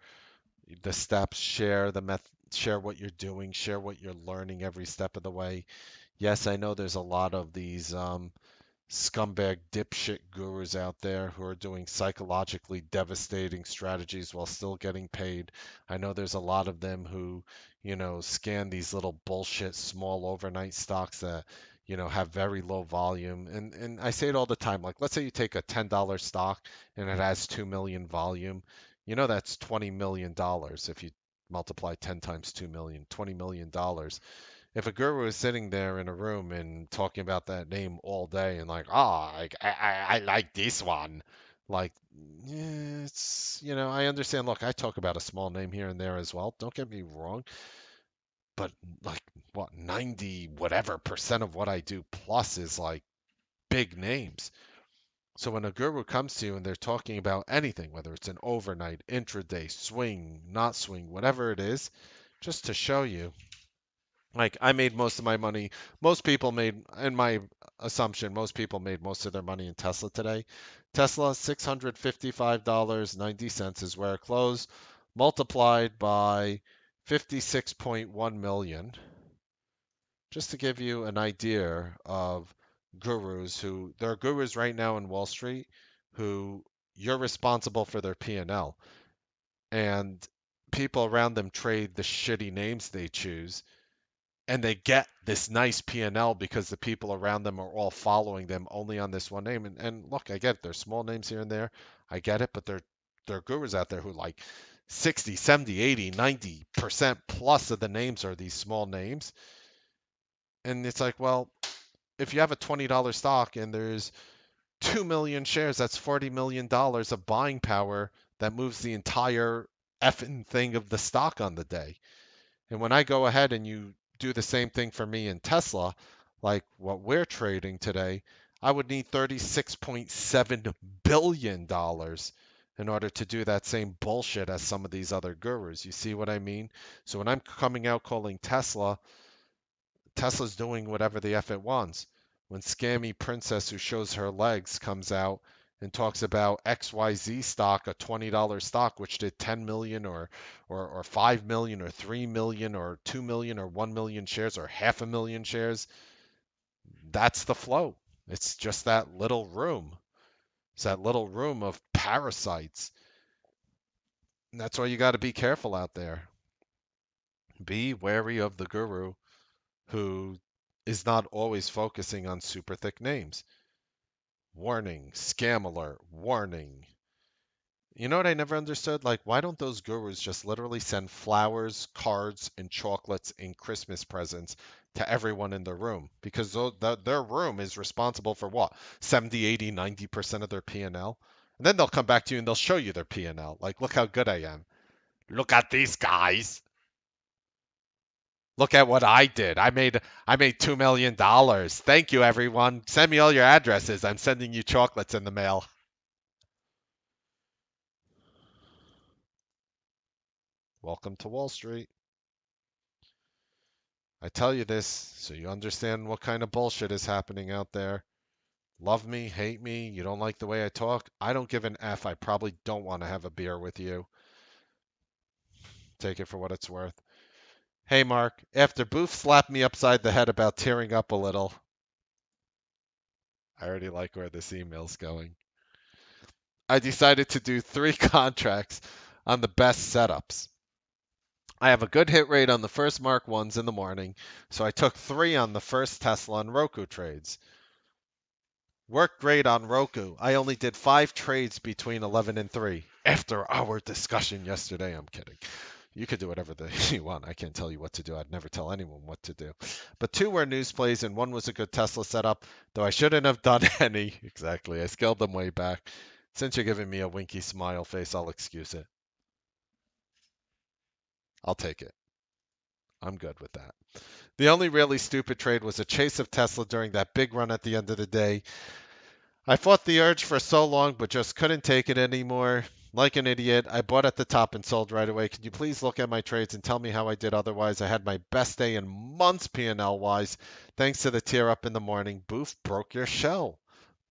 the steps, share the share what you're doing, share what you're learning every step of the way. Yes, I know there's a lot of these scumbag dipshit gurus out there who are doing psychologically devastating strategies while still getting paid. I know there's a lot of them who, scan these little bullshit small overnight stocks that, have very low volume. And I say it all the time. Like, let's say you take a $10 stock and it has 2 million volume. That's $20 million if you multiply 10 times 2 million, $20 million. If a guru is sitting there in a room and talking about that name all day and like, I like this one, like, yeah, I understand. Look, I talk about a small name here and there as well. Don't get me wrong, but like, what, 90 whatever percent of what I do plus is like big names. So when a guru comes to you and they're talking about anything, whether it's an overnight, intraday, swing, not swing, whatever it is, just to show you, like, I made most of my money. Most people made, in my assumption, most people made most of their money in Tesla today. Tesla, $655.90 is where it closed, multiplied by 56.1 million. Just to give you an idea of gurus who, there are gurus right now in Wall Street who you're responsible for their P&L. And people around them trade the shitty names they choose, and they get this nice P&L because the people around them are all following them only on this one name. And look, I get it. There's small names here and there. I get it, but there are gurus out there who like 60, 70, 80, 90% plus of the names are these small names. And it's like, well, if you have a $20 stock and there's 2 million shares, that's $40 million of buying power that moves the entire effing thing of the stock on the day. And when I go ahead and you do the same thing for me in Tesla, like what we're trading today, I would need $36.7 billion in order to do that same bullshit as some of these other gurus. You see what I mean? So when I'm coming out calling Tesla's doing whatever the F it wants. When Scammy Princess who shows her legs comes out and talks about XYZ stock, a $20 stock, which did 10 million or 5 million or 3 million or 2 million or 1 million shares or half a million shares, that's the flow. It's just that little room. It's that little room of parasites. And that's why you got to be careful out there. Be wary of the guru who is not always focusing on super thick names. Warning, scam alert, warning. You know what I never understood? Like, why don't those gurus just literally send flowers, cards, and chocolates and Christmas presents to everyone in the room? Because their room is responsible for what? 70, 80, 90% of their P&L? And then they'll come back to you and they'll show you their P&L. Like, look how good I am. Look at these guys. Look at what I did. I made $2 million. Thank you, everyone. Send me all your addresses. I'm sending you chocolates in the mail. Welcome to Wall Street. I tell you this so you understand what kind of bullshit is happening out there. Love me, hate me, you don't like the way I talk. I don't give an F. I probably don't want to have a beer with you. Take it for what it's worth. Hey, Mark, after Booth slapped me upside the head about tearing up a little, I already like where this email's going. I decided to do 3 contracts on the best setups. I have a good hit rate on the first Mark 1s in the morning, so I took 3 on the first Tesla and Roku trades. Worked great on Roku. I only did 5 trades between 11 and 3. After our discussion yesterday, I'm kidding. You could do whatever you want. I can't tell you what to do. I'd never tell anyone what to do. But 2 were news plays and 1 was a good Tesla setup, though I shouldn't have done any. Exactly. I scaled them way back. Since you're giving me a winky smile face, I'll excuse it. I'll take it. I'm good with that. The only really stupid trade was a chase of Tesla during that big run at the end of the day. I fought the urge for so long, but just couldn't take it anymore. Like an idiot, I bought at the top and sold right away. Could you please look at my trades and tell me how I did otherwise? I had my best day in months P&L wise, thanks to the tear up in the morning. Boof broke your shell.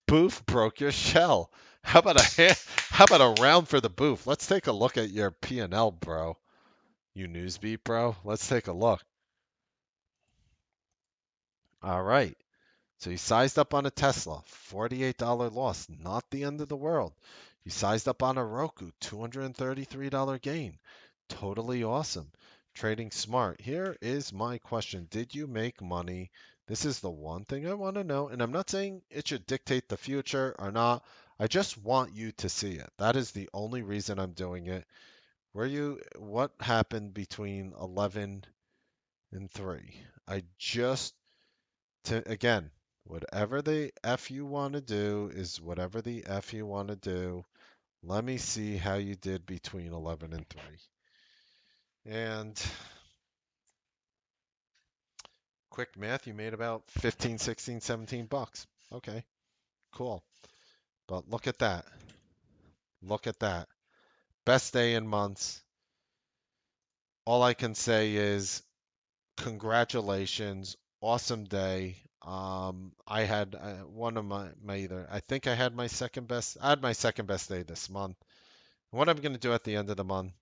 Boof broke your shell. How about a round for the boof? Let's take a look at your P&L, bro. You Newsbeat, bro. Let's take a look. All right. So you sized up on a Tesla, $48 loss, not the end of the world. You sized up on a Roku, $233 gain. Totally awesome. Trading smart. Here is my question. Did you make money? This is the one thing I want to know, and I'm not saying it should dictate the future or not. I just want you to see it. That is the only reason I'm doing it. What happened between 11 and 3? I just again, whatever the F you want to do is whatever the F you want to do. Let me see how you did between 11 and 3. And quick math, you made about 15, 16, 17 bucks. Okay, cool. But look at that. Look at that. Best day in months. All I can say is congratulations. Awesome day. I had one of my either. I think I had my second best. I had my second best day this month. What I'm going to do at the end of the month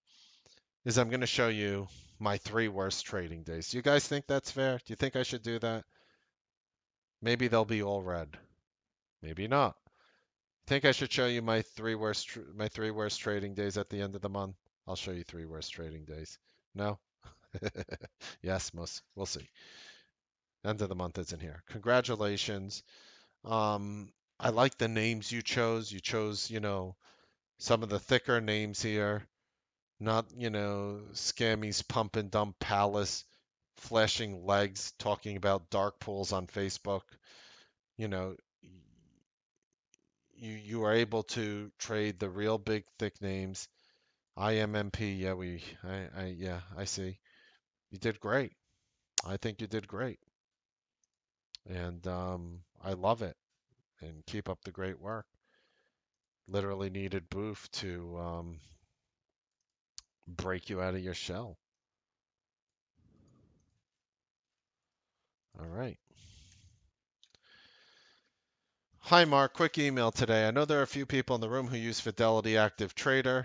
is I'm going to show you my 3 worst trading days. Do you guys think that's fair? Do you think I should do that? Maybe they'll be all red. Maybe not. Think I should show you my 3 worst trading days at the end of the month? I'll show you 3 worst trading days. No? Yes, most. We'll see. End of the month isn't here. Congratulations. I like the names you chose. You chose, some of the thicker names here. Not, Scammy's Pump and Dump Palace, flashing legs, talking about dark pools on Facebook. You know, you are able to trade the real big thick names. IMMP, yeah, yeah, I see. You did great. I think you did great, and I love it. And keep up the great work. Literally needed Booth to break you out of your shell. All right. Hi, Mark. Quick email today. I know there are a few people in the room who use Fidelity Active Trader,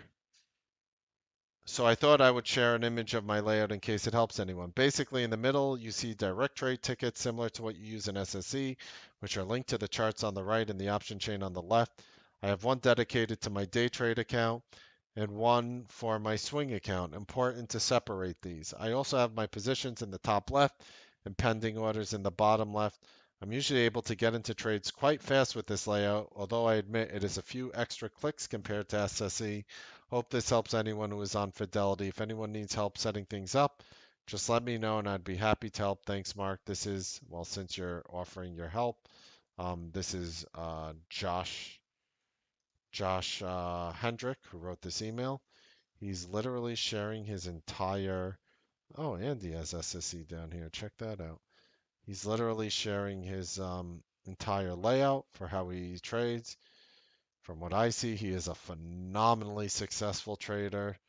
so I thought I would share an image of my layout in case it helps anyone. Basically, in the middle, you see direct trade tickets similar to what you use in SSE, which are linked to the charts on the right and the option chain on the left. I have one dedicated to my day trade account and one for my swing account. Important to separate these. I also have my positions in the top left and pending orders in the bottom left. I'm usually able to get into trades quite fast with this layout, although I admit it is a few extra clicks compared to SSE. Hope this helps anyone who is on Fidelity. If anyone needs help setting things up, just let me know and I'd be happy to help. Thanks, Mark. This is, well, since you're offering your help, this is Josh Hendrick who wrote this email. He's literally sharing his entire. Oh, and he has SSE down here. Check that out. He's literally sharing his entire layout for how he trades. From what I see, he is a phenomenally successful trader.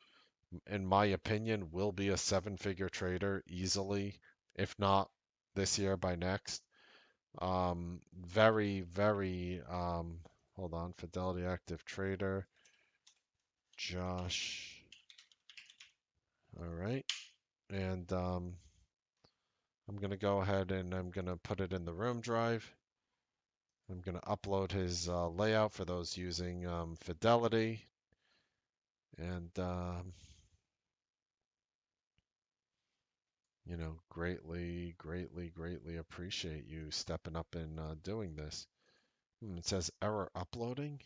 In my opinion, will be a seven-figure trader easily, if not this year by next. Very, very, hold on, Fidelity Active Trader, Josh. All right. And I'm going to go ahead and I'm going to put it in the room drive. I'm going to upload his layout for those using Fidelity. And, greatly, greatly, greatly appreciate you stepping up and doing this. It says error uploading.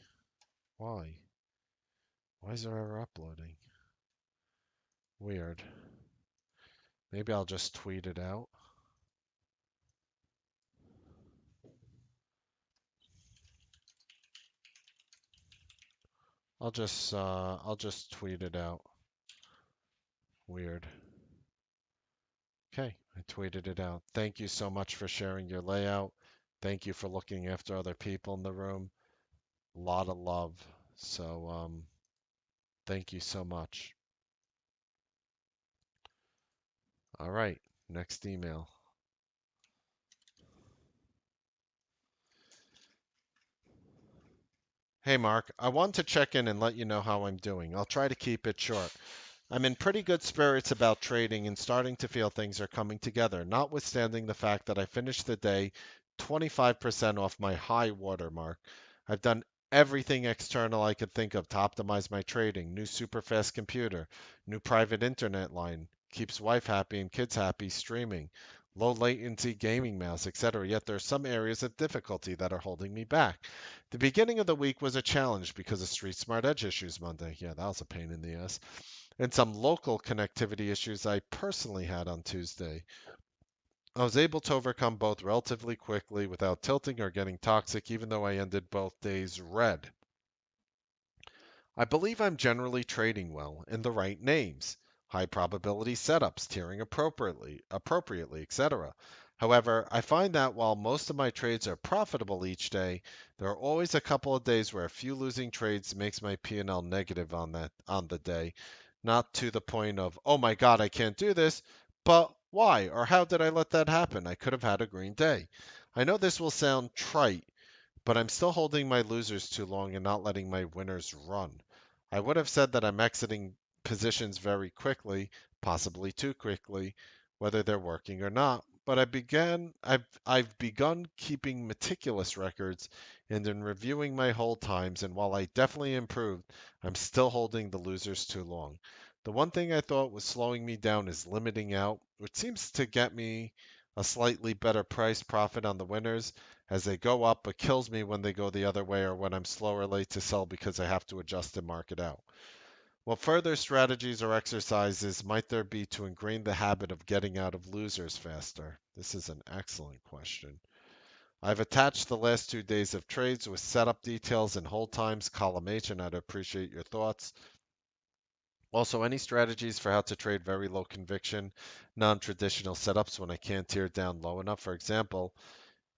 Why? Why is there error uploading? Weird. Maybe I'll just tweet it out. I'll just tweet it out. Weird. Okay, I tweeted it out. Thank you so much for sharing your layout. Thank you for looking after other people in the room. A lot of love. So, thank you so much. All right, next email. Hey Mark, I want to check in and let you know how I'm doing. I'll try to keep it short. I'm in pretty good spirits about trading and starting to feel things are coming together, notwithstanding the fact that I finished the day 25% off my high water mark. I've done everything external I could think of to optimize my trading. New super fast computer, new private internet line, keeps wife happy and kids happy streaming, low latency gaming mouse, etc. Yet there are some areas of difficulty that are holding me back. The beginning of the week was a challenge because of Street Smart Edge issues Monday. Yeah, that was a pain in the ass and some local connectivity issues I personally had on Tuesday. I was able to overcome both relatively quickly without tilting or getting toxic, even though I ended both days red. I believe I'm generally trading well in the right names, high probability setups, tiering appropriately, etc. However, I find that while most of my trades are profitable each day, there are always a couple of days where a few losing trades makes my P&L negative on the day. Not to the point of, "Oh my god, I can't do this," but why or how did I let that happen? I could have had a green day. I know this will sound trite, but I'm still holding my losers too long and not letting my winners run. I would have said that I'm exiting positions very quickly, possibly too quickly, whether they're working or not. But I've begun keeping meticulous records and in reviewing my hold times, and while I definitely improved, I'm still holding the losers too long. The one thing I thought was slowing me down is limiting out, which seems to get me a slightly better price profit on the winners as they go up, but kills me when they go the other way or when I'm slow or late to sell because I have to adjust and mark it out. What further strategies or exercises might there be to ingrain the habit of getting out of losers faster? This is an excellent question. I've attached the last 2 days of trades with setup details and hold times, column H, and I'd appreciate your thoughts. Also, any strategies for how to trade very low conviction, non-traditional setups when I can't tear down low enough? For example,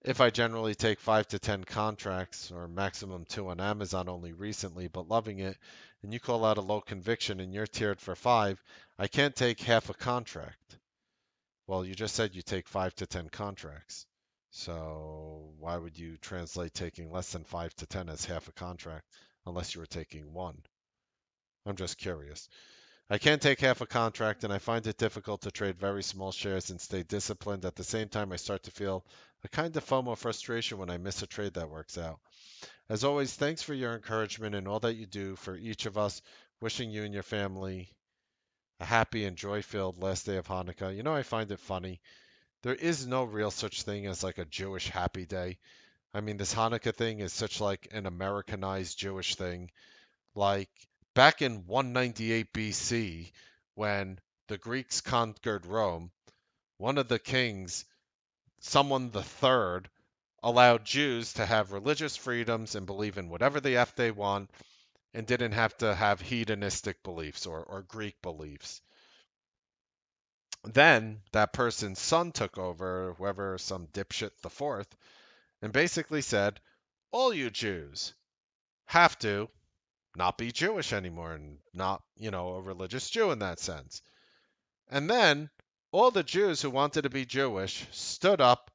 if I generally take 5 to 10 contracts, or maximum 2 on Amazon only recently, but loving it, and you call out a low conviction and you're tiered for 5, I can't take half a contract. Well, you just said you take 5 to 10 contracts. So why would you translate taking less than 5 to 10 as half a contract unless you were taking one? I'm just curious. I can't take half a contract, and I find it difficult to trade very small shares and stay disciplined. At the same time, I start to feel a kind of FOMO frustration when I miss a trade that works out. As always, thanks for your encouragement and all that you do for each of us. Wishing you and your family a happy and joy-filled last day of Hanukkah. You know, I find it funny. There is no real such thing as like a Jewish happy day. I mean, this Hanukkah thing is such like an Americanized Jewish thing. Like back in 198 BC, when the Greeks conquered Rome, one of the kings, someone the third, allowed Jews to have religious freedoms and believe in whatever the F they want and didn't have to have hedonistic beliefs or Greek beliefs. Then that person's son took over, whoever, some dipshit the fourth, and basically said, all you Jews have to not be Jewish anymore and not, a religious Jew in that sense. And then all the Jews who wanted to be Jewish stood up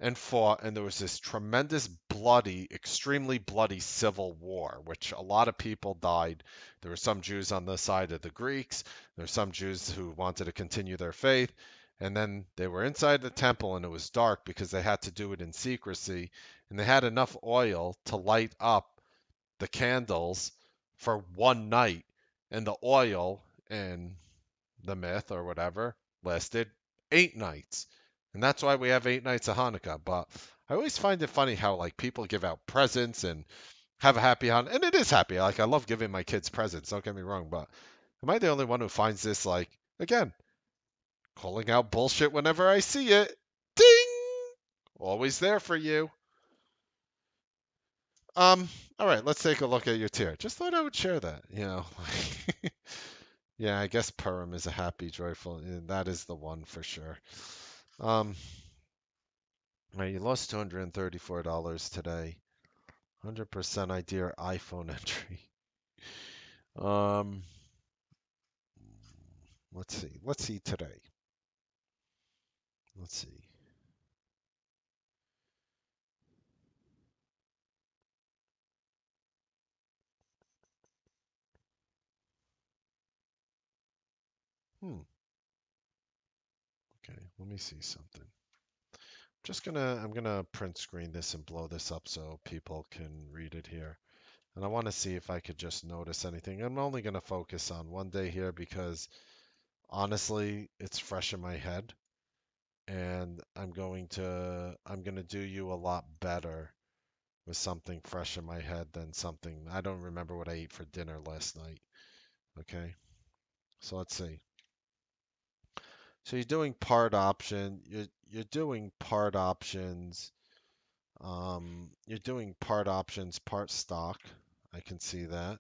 and fought, and there was this tremendous, bloody, extremely bloody civil war, which a lot of people died. There were some Jews on the side of the Greeks, there were some Jews who wanted to continue their faith, and then they were inside the temple, and it was dark because they had to do it in secrecy, and they had enough oil to light up the candles for one night, and the oil and the myth or whatever lasted 8 nights. And that's why we have 8 nights of Hanukkah. But I always find it funny how like people give out presents and have a happy Hanukkah. And it is happy. Like I love giving my kids presents, don't get me wrong, but am I the only one who finds this like again, calling out bullshit whenever I see it? Ding! Always there for you. Um, all right, let's take a look at your tier. Just thought I would share that. Yeah, I guess Purim is a happy, joyful. That is the one for sure. Um, right, you lost $234 today. 100% idea iPhone entry. Um, let's see. Let's see today. Let's see. Hmm. Okay, let me see something. I'm gonna print screen this and blow this up so people can read it here. And I want to see if I could just notice anything. I'm only gonna focus on one day here because honestly, it's fresh in my head. And I'm gonna do you a lot better with something fresh in my head than something I don't remember what I ate for dinner last night. Okay, so let's see. So you're doing part options. You're doing part options, part stock. I can see that.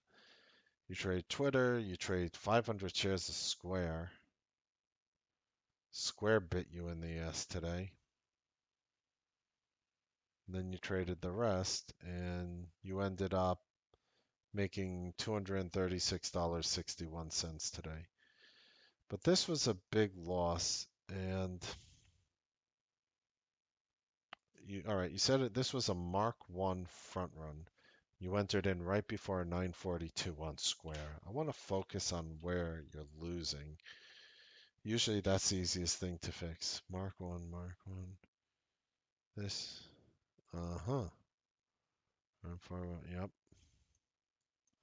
You trade Twitter. You trade 500 shares of Square. Square bit you in the ass today. Then you traded the rest, and you ended up making $236.61 today. But this was a big loss, and all right, you said this was a Mark 1 front run. You entered in right before 942 on Square. I want to focus on where you're losing. Usually that's the easiest thing to fix. Mark 1, Mark 1. This. Uh-huh. Yep,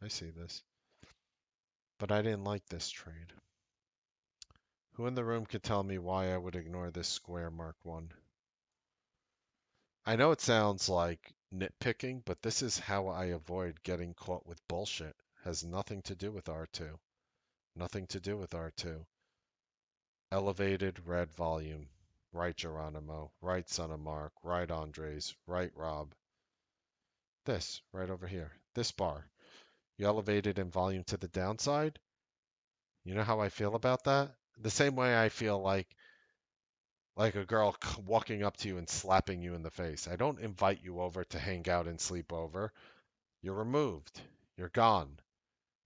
I see this. But I didn't like this trade. Who in the room could tell me why I would ignore this Square Mark 1? I know it sounds like nitpicking, but this is how I avoid getting caught with bullshit. Has nothing to do with R2. Nothing to do with R2. Elevated red volume. Right Geronimo. Right Son of Mark. Right Andres. Right Rob. This, right over here. This bar. You elevated in volume to the downside. You know how I feel about that? The same way I feel like a girl walking up to you and slapping you in the face. I don't invite you over to hang out and sleep over. You're removed. You're gone.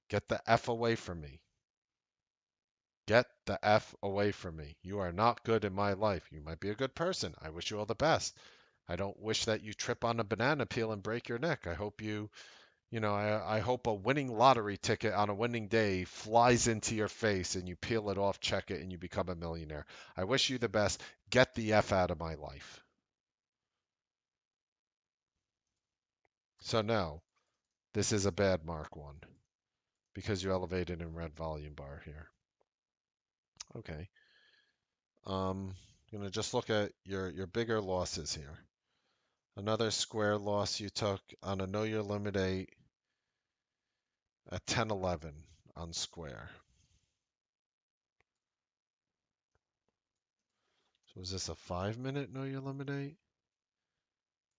Get the F away from me. Get the F away from me. You are not good in my life. You might be a good person. I wish you all the best. I don't wish that you trip on a banana peel and break your neck. I hope I hope a winning lottery ticket on a winning day flies into your face and you peel it off, check it, and you become a millionaire. I wish you the best. Get the F out of my life. So no, this is a bad mark one because you elevated in red volume bar here. Okay. I'm gonna just look at your bigger losses here. Another square loss you took on a know your limit 8 at 10.11 on square. So was this a 5-minute know your limit 8?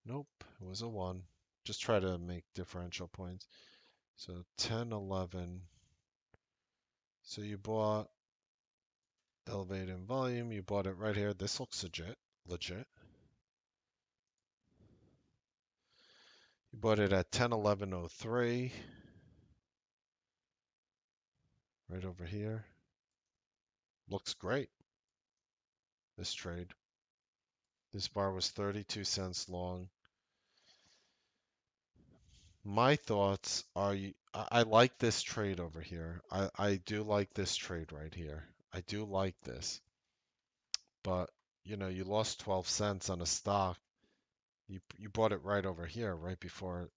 Nope, it was a 1. Just try to make differential points. So 10.11. So you bought elevated in volume. You bought it right here. This looks legit. Legit. You bought it at 10.11.03. Right over here. Looks great. This trade. This bar was 32 cents long. My thoughts are I like this trade over here. I do like this trade right here. I do like this. But, you lost 12 cents on a stock. You bought it right over here, right before.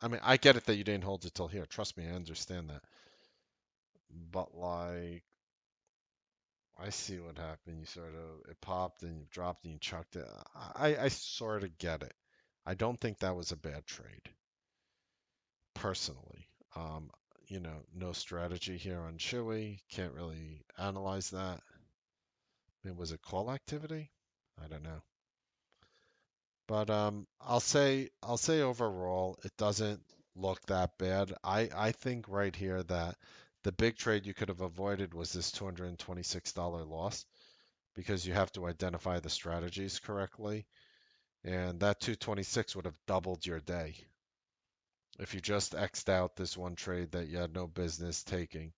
I mean, I get it that you didn't hold it till here. Trust me, I understand that. But like, I see what happened. You sort of it popped and you dropped and you chucked it. I sort of get it. I don't think that was a bad trade, personally. Um, no strategy here on Chewy. Can't really analyze that. I mean, was it call activity? I don't know. But I'll say overall it doesn't look that bad. I think right here that the big trade you could have avoided was this $226 loss because you have to identify the strategies correctly, and that 226 would have doubled your day if you just X'd out this one trade that you had no business taking.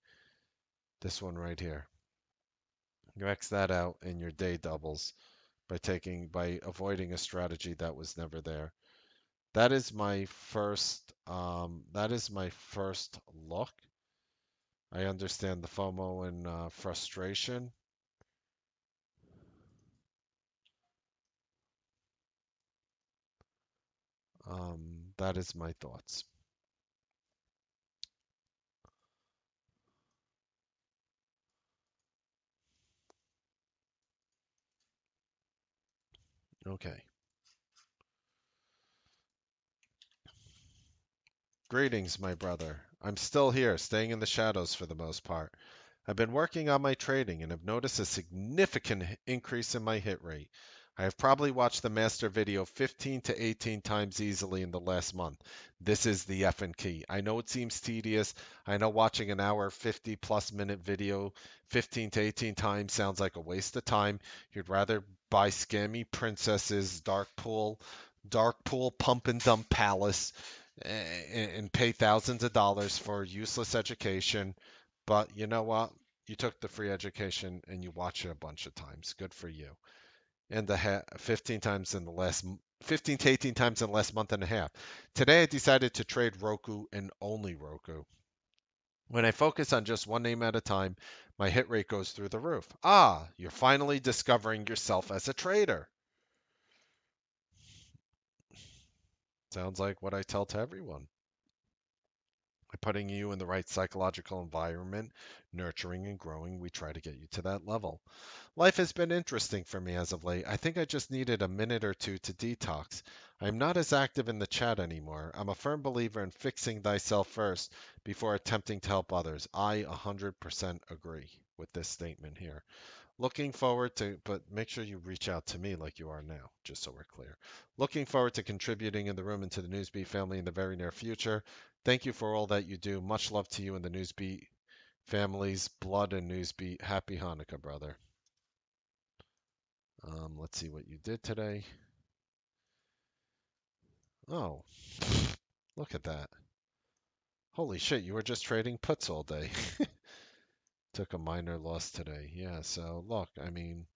This one right here. You X that out and your day doubles by avoiding a strategy that was never there. That is my first look. I understand the FOMO and frustration. That is my thoughts. Okay. Greetings, my brother. I'm still here, staying in the shadows for the most part. I've been working on my trading and have noticed a significant increase in my hit rate. I have probably watched the master video 15 to 18 times easily in the last month. This is the effing key. I know it seems tedious. I know watching an hour 50 plus minute video 15 to 18 times sounds like a waste of time. You'd rather buy scammy princesses, dark pool pump and dump palace and pay thousands of dollars for useless education. But you know what? You took the free education and you watched it a bunch of times. Good for you. And 15 times in the last 15 to 18 times in the last month and a half. Today I decided to trade Roku and only Roku. When I focus on just one name at a time, my hit rate goes through the roof. Ah, you're finally discovering yourself as a trader. Sounds like what I tell to everyone. By putting you in the right psychological environment, nurturing and growing, we try to get you to that level. Life has been interesting for me as of late. I think I just needed a minute or two to detox. I'm not as active in the chat anymore. I'm a firm believer in fixing thyself first before attempting to help others. I 100% agree with this statement here. Looking forward to, but make sure you reach out to me like you are now, just so we're clear. Looking forward to contributing in the room and to the Newsbeat family in the very near future. Thank you for all that you do. Much love to you and the Newsbeat families, Blood and Newsbeat. Happy Hanukkah, brother. Let's see what you did today. Oh, look at that. Holy shit, you were just trading puts all day. Took a minor loss today. Yeah, so look, I mean,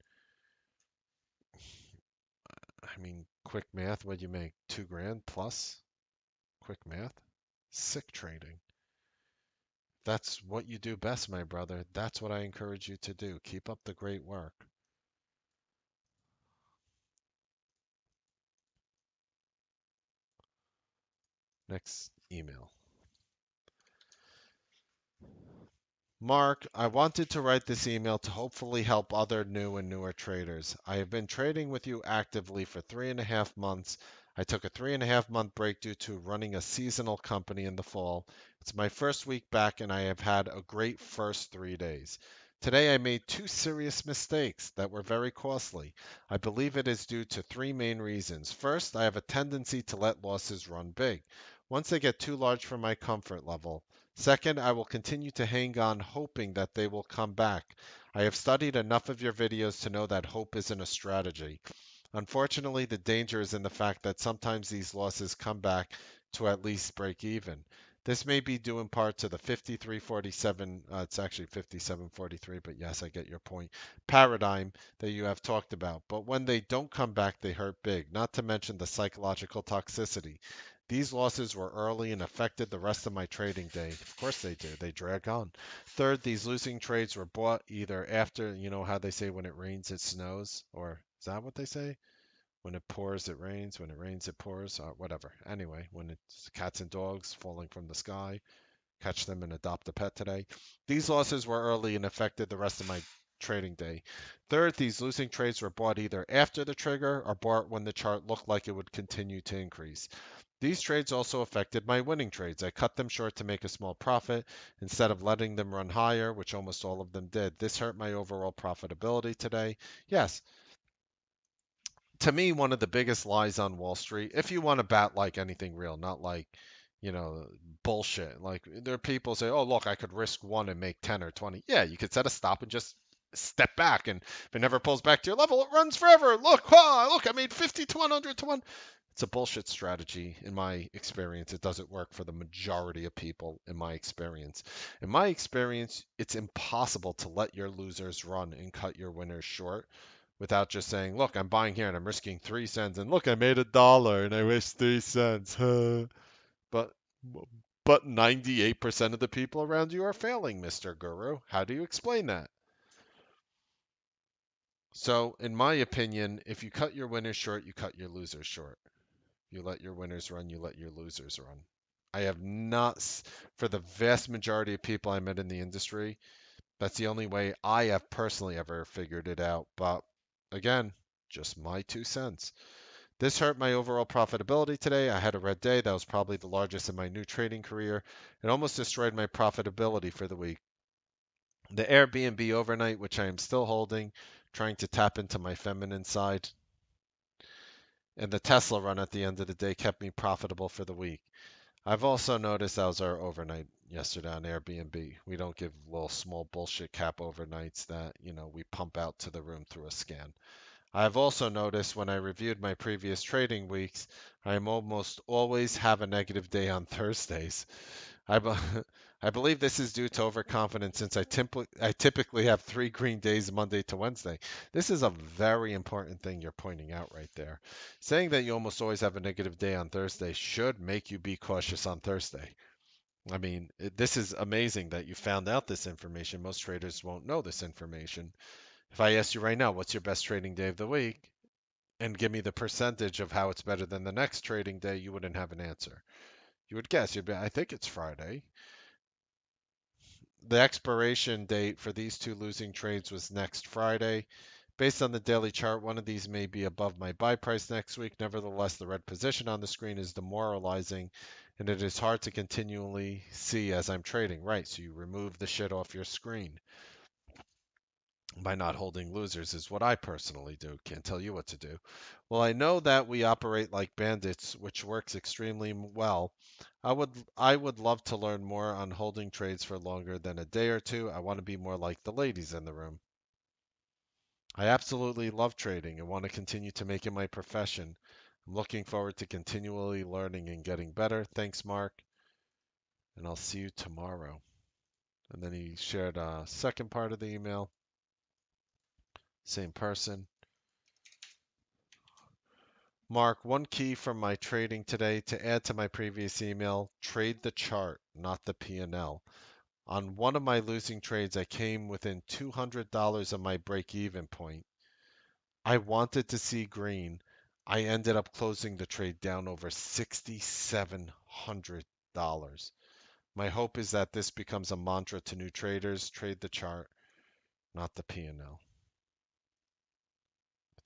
Quick math, what you make? 2 grand plus? Quick math? Sick trading. That's what you do best, my brother. That's what I encourage you to do. Keep up the great work. Next email. Mark, I wanted to write this email to hopefully help other new and newer traders. I have been trading with you actively for 3.5 months. I took a 3.5 month break due to running a seasonal company in the fall. It's my first week back and I have had a great first 3 days. Today I made two serious mistakes that were very costly. I believe it is due to three main reasons. First, I have a tendency to let losses run big. Once they get too large for my comfort level. Second, I will continue to hang on hoping that they will come back. I have studied enough of your videos to know that hope isn't a strategy. Unfortunately, the danger is in the fact that sometimes these losses come back to at least break even. This may be due in part to the 5347, it's actually 5743, but yes, I get your point, paradigm that you have talked about. But when they don't come back, they hurt big, not to mention the psychological toxicity. These losses were early and affected the rest of my trading day. Of course they do. They drag on. Third, these losing trades were bought either after, you know how they say when it rains, it snows? Or is that what they say? When it pours, it rains. When it rains, it pours. Whatever. Anyway, when it's cats and dogs falling from the sky, catch them and adopt a pet today. These losses were early and affected the rest of my trading day. Third, these losing trades were bought either after the trigger or bought when the chart looked like it would continue to increase. These trades also affected my winning trades. I cut them short to make a small profit instead of letting them run higher, which almost all of them did. This hurt my overall profitability today. Yes, to me, one of the biggest lies on Wall Street, if you want to bat like anything real, not like, you know, bullshit. Like there are people say, oh, look, I could risk one and make 10 or 20. Yeah, you could set a stop and just step back. And if it never pulls back to your level, it runs forever. Look, look, I made 50 to 100 to 1. It's a bullshit strategy in my experience. It doesn't work for the majority of people in my experience. In my experience, it's impossible to let your losers run and cut your winners short without just saying, look, I'm buying here and I'm risking 3 cents and look, I made $1 and I risked 3 cents. but but 98% of the people around you are failing, Mr. Guru. How do you explain that? So, in my opinion, if you cut your winners short, you cut your losers short. You let your winners run, you let your losers run. I have not, for the vast majority of people I met in the industry, that's the only way I have personally ever figured it out. But again, just my 2 cents. This hurt my overall profitability today. I had a red day that was probably the largest in my new trading career. It almost destroyed my profitability for the week. The Airbnb overnight, which I am still holding, trying to tap into my feminine side, and the Tesla run at the end of the day kept me profitable for the week. I've also noticed that was our overnight yesterday on Airbnb. We don't give little small bullshit cap overnights that, we pump out to the room through a scan. I've also noticed when I reviewed my previous trading weeks, I am almost always have a negative day on Thursdays. I, be- I believe this is due to overconfidence since I typically have 3 green days Monday to Wednesday. This is a very important thing you're pointing out right there. Saying that you almost always have a negative day on Thursday should make you be cautious on Thursday. I mean, this is amazing that you found out this information. Most traders won't know this information. If I asked you right now, what's your best trading day of the week, and give me the percentage of how it's better than the next trading day, you wouldn't have an answer. You would guess. You'd be, I think it's Friday. The expiration date for these two losing trades was next Friday. Based on the daily chart, one of these may be above my buy price next week. Nevertheless, the red position on the screen is demoralizing, and it is hard to continually see as I'm trading. Right, so you remove the shit off your screen by not holding losers is what I personally do. Can't tell you what to do. Well, I know that we operate like bandits, which works extremely well. I would love to learn more on holding trades for longer than a day or two. I want to be more like the ladies in the room. I absolutely love trading and want to continue to make it my profession. I'm looking forward to continually learning and getting better. Thanks, Mark, and I'll see you tomorrow. And then he shared a second part of the email. Same person. Mark, one key from my trading today to add to my previous email, trade the chart, not the P&L. On one of my losing trades, I came within $200 of my break-even point. I wanted to see green. I ended up closing the trade down over $6,700. My hope is that this becomes a mantra to new traders, trade the chart, not the P&L.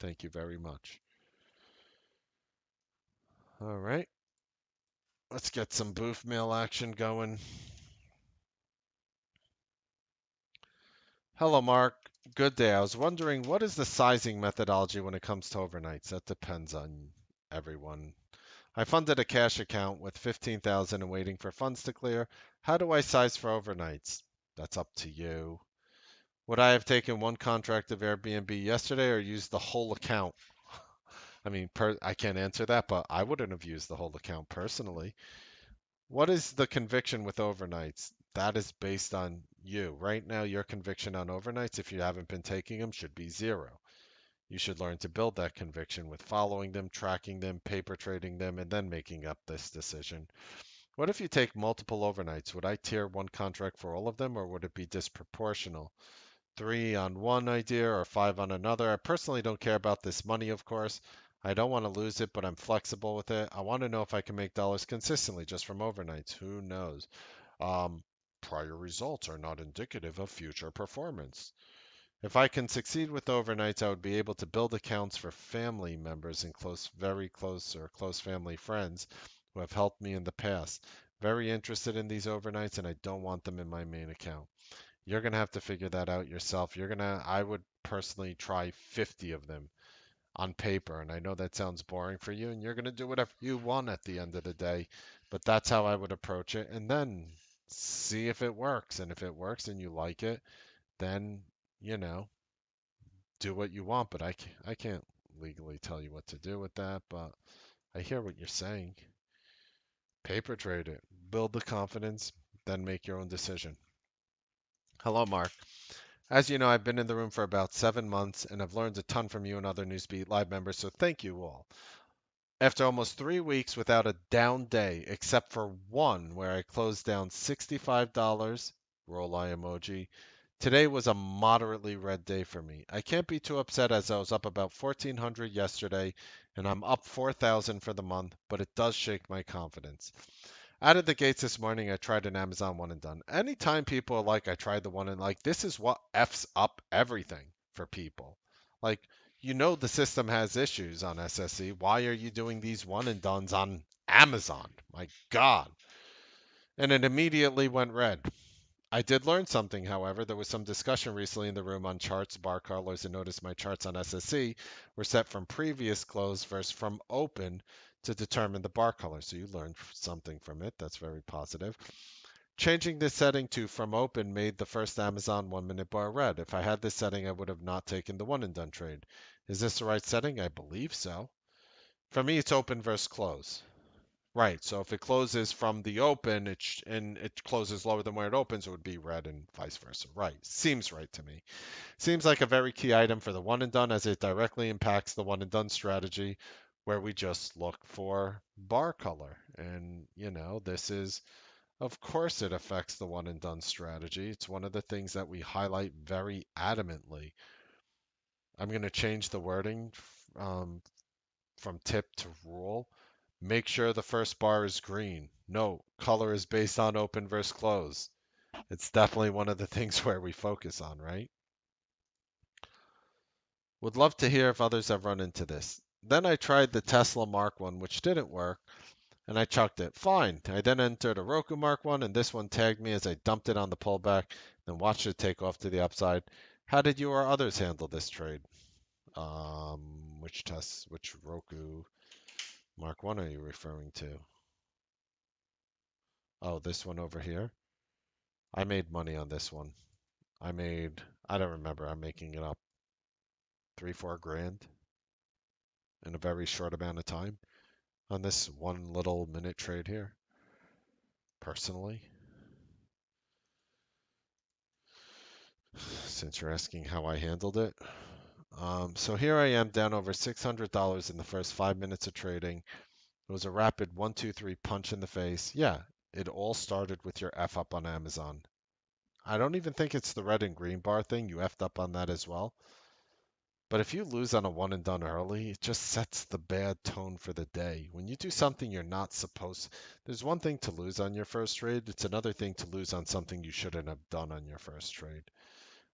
Thank you very much. All right, let's get some booth mail action going. Hello, Mark. Good day. I was wondering, what is the sizing methodology when it comes to overnights? That depends on everyone. I funded a cash account with 15,000 and waiting for funds to clear. How do I size for overnights? That's up to you. Would I have taken one contract of Airbnb yesterday or used the whole account? I mean, I can't answer that, but I wouldn't have used the whole account personally. What is the conviction with overnights? That is based on you. Right now, your conviction on overnights, if you haven't been taking them, should be zero. You should learn to build that conviction with following them, tracking them, paper trading them, and then making up this decision. What if you take multiple overnights? Would I tier one contract for all of them, or would it be disproportional? Three on one idea or five on another. I personally don't care about this money, of course. I don't want to lose it, but I'm flexible with it. I want to know if I can make dollars consistently just from overnights. Who knows? Um, Prior results are not indicative of future performance. If I can succeed with overnights, I would be able to build accounts for family members and close, very close or close family friends who have helped me in the past. Very interested in these overnights, and I don't want them in my main account. You're gonna have to figure that out yourself. I would personally try 50 of them on paper, and I know that sounds boring for you, and you're gonna do whatever you want at the end of the day, but that's how I would approach it, and then see if it works. And if it works and you like it, then, you know, do what you want. But I can't legally tell you what to do with that, but I hear what you're saying. Paper trade it, build the confidence, then make your own decision. Hello, Mark. As you know, I've been in the room for about 7 months and I've learned a ton from you and other Newsbeat Live members, so thank you all. After almost 3 weeks without a down day, except for one where I closed down $65, roll eye emoji, today was a moderately red day for me. I can't be too upset as I was up about 1400 yesterday and I'm up 4000 for the month, but it does shake my confidence. Out of the gates this morning, I tried an Amazon one and done. Anytime people are like, I tried the one and like, this is what F's up everything for people. Like, the system has issues on SSE. Why are you doing these one and dones on Amazon? My God. And it immediately went red. I did learn something, however. There was some discussion recently in the room on charts, bar colors, and noticed my charts on SSE were set from previous close versus from open to determine the bar color. So you learned something from it. That's very positive. Changing this setting to from open made the first Amazon 1 minute bar red. If I had this setting, I would have not taken the one and done trade. Is this the right setting? I believe so. For me, it's open versus close. Right. So if it closes from the open, and it closes lower than where it opens, it would be red and vice versa. Right. Seems right to me. Seems like a very key item for the one and done as it directly impacts the one and done strategy where we just look for bar color. And, this is, of course, it affects the one and done strategy. It's one of the things that we highlight very adamantly. I'm going to change the wording um, from tip to rule. Make sure the first bar is green. No, color is based on open versus close. It's definitely one of the things where we focus on, right? Would love to hear if others have run into this. Then I tried the Tesla Mark one, which didn't work, and I chucked it. Fine. I then entered a Roku Mark one, and this one tagged me as I dumped it on the pullback, then watched it take off to the upside. How did you or others handle this trade? Which Roku Mark one are you referring to? Oh, this one over here. I made money on this one. I don't remember, I'm making it up, 3, 4 grand in a very short amount of time on this 1 little minute trade here, personally. Since you're asking how I handled it, So here I am down over $600 in the first 5 minutes of trading. It was a rapid 1, 2, 3 punch in the face. Yeah, it all started with your F up on Amazon. I don't even think it's the red and green bar thing. You effed up on that as well. But if you lose on a one and done early, it just sets the bad tone for the day. When you do something you're not supposed, there's one thing to lose on your first trade. It's another thing to lose on something you shouldn't have done on your first trade.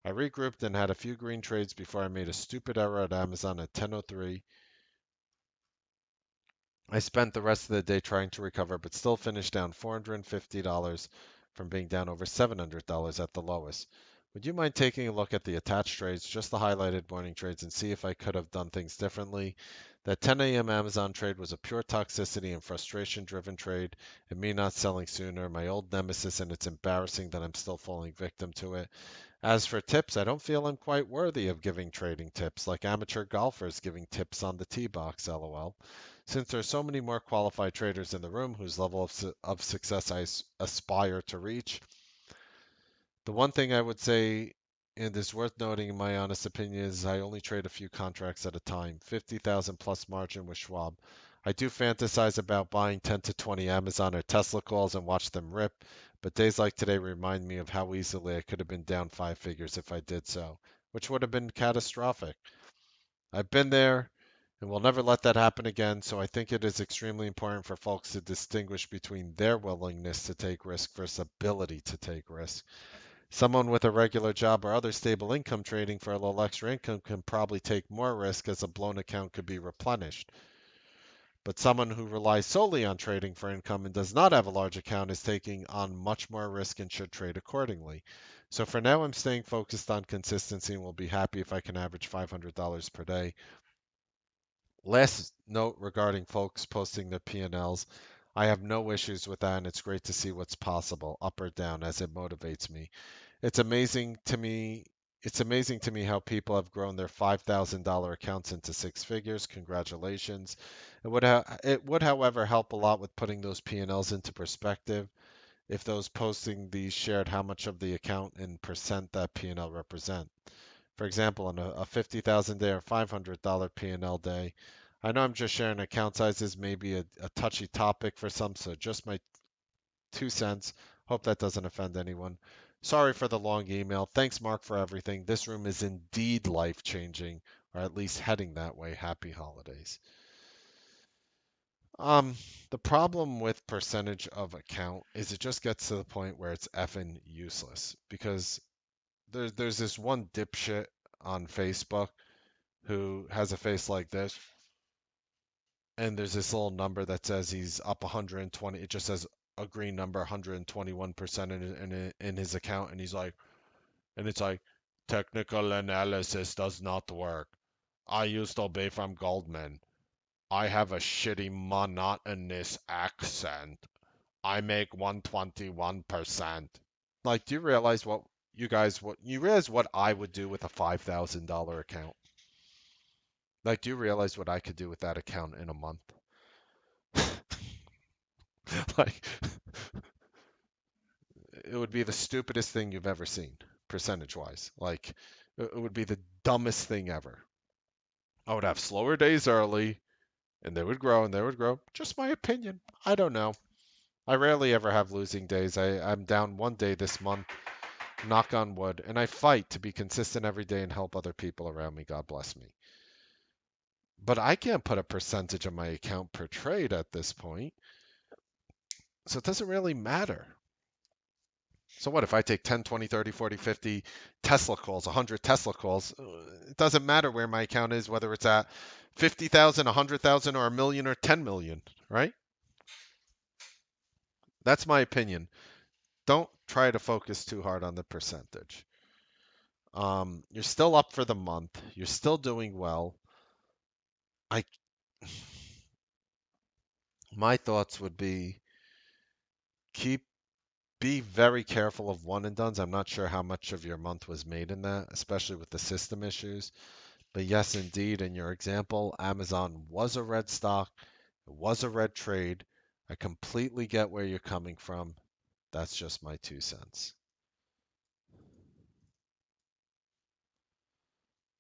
I regrouped and had a few green trades before I made a stupid error at Amazon at 10:03. I spent the rest of the day trying to recover, but still finished down $450 from being down over $700 at the lowest. Would you mind taking a look at the attached trades, just the highlighted morning trades, and see if I could have done things differently? That 10 a.m. Amazon trade was a pure toxicity and frustration driven trade, and me not selling sooner, my old nemesis, and it's embarrassing that I'm still falling victim to it. As for tips, I don't feel I'm quite worthy of giving trading tips, like amateur golfers giving tips on the tee box, lol. Since there's so many more qualified traders in the room whose level of success I aspire to reach, the one thing I would say, and is worth noting in my honest opinion, is I only trade a few contracts at a time, 50,000 plus margin with Schwab. I do fantasize about buying 10 to 20 Amazon or Tesla calls and watch them rip, but days like today remind me of how easily I could have been down five figures if I did so, which would have been catastrophic. I've been there and will never let that happen again, so I think it is extremely important for folks to distinguish between their willingness to take risk versus ability to take risk. Someone with a regular job or other stable income trading for a little extra income can probably take more risk as a blown account could be replenished. But someone who relies solely on trading for income and does not have a large account is taking on much more risk and should trade accordingly. So for now, I'm staying focused on consistency and will be happy if I can average $500 per day. Last note regarding folks posting their P&Ls. I have no issues with that, and it's great to see what's possible, up or down, as it motivates me. It's amazing to me. It's amazing to me how people have grown their $5,000 accounts into six figures. Congratulations. It would, however, help a lot with putting those P&Ls into perspective if those posting these shared how much of the account in percent that P&L represent. For example, on a 50,000 day or $500 P&L day, I know I'm just sharing account sizes, maybe a touchy topic for some, so just my 2 cents. Hope that doesn't offend anyone. Sorry for the long email. Thanks, Mark, for everything. This room is indeed life changing, or at least heading that way. Happy holidays. Um, the problem with percentage of account is it just gets to the point where it's effing useless because there's this one dipshit on Facebook who has a face like this, and there's this little number that says he's up 120. It just says a green number, 121% in his account, and he's like, and it's like, technical analysis does not work. I used to be from Goldman. I have a shitty monotonous accent. I make 121%. Like, do you realize what you realize what I would do with a $5,000 account? Like, do you realize what I could do with that account in a month? Like, it would be the stupidest thing you've ever seen, percentage wise. Like, it would be the dumbest thing ever. I would have slower days early, and they would grow and they would grow. Just my opinion. I don't know. I rarely ever have losing days. I'm down one day this month, knock on wood, and I fight to be consistent every day and help other people around me. God bless me. But I can't put a percentage of my account per trade at this point, so it doesn't really matter. So what if I take 10, 20, 30, 40, 50 Tesla calls, 100 Tesla calls? It doesn't matter where my account is, whether it's at 50,000, 100,000, or a million or 10 million, right? That's my opinion. Don't try to focus too hard on the percentage. You're still up for the month. You're still doing well. I My thoughts would be keep be very careful of one and dones. I'm not sure how much of your month was made in that, especially with the system issues. But yes, indeed, in your example, Amazon was a red stock, it was a red trade. I completely get where you're coming from. That's just my 2 cents.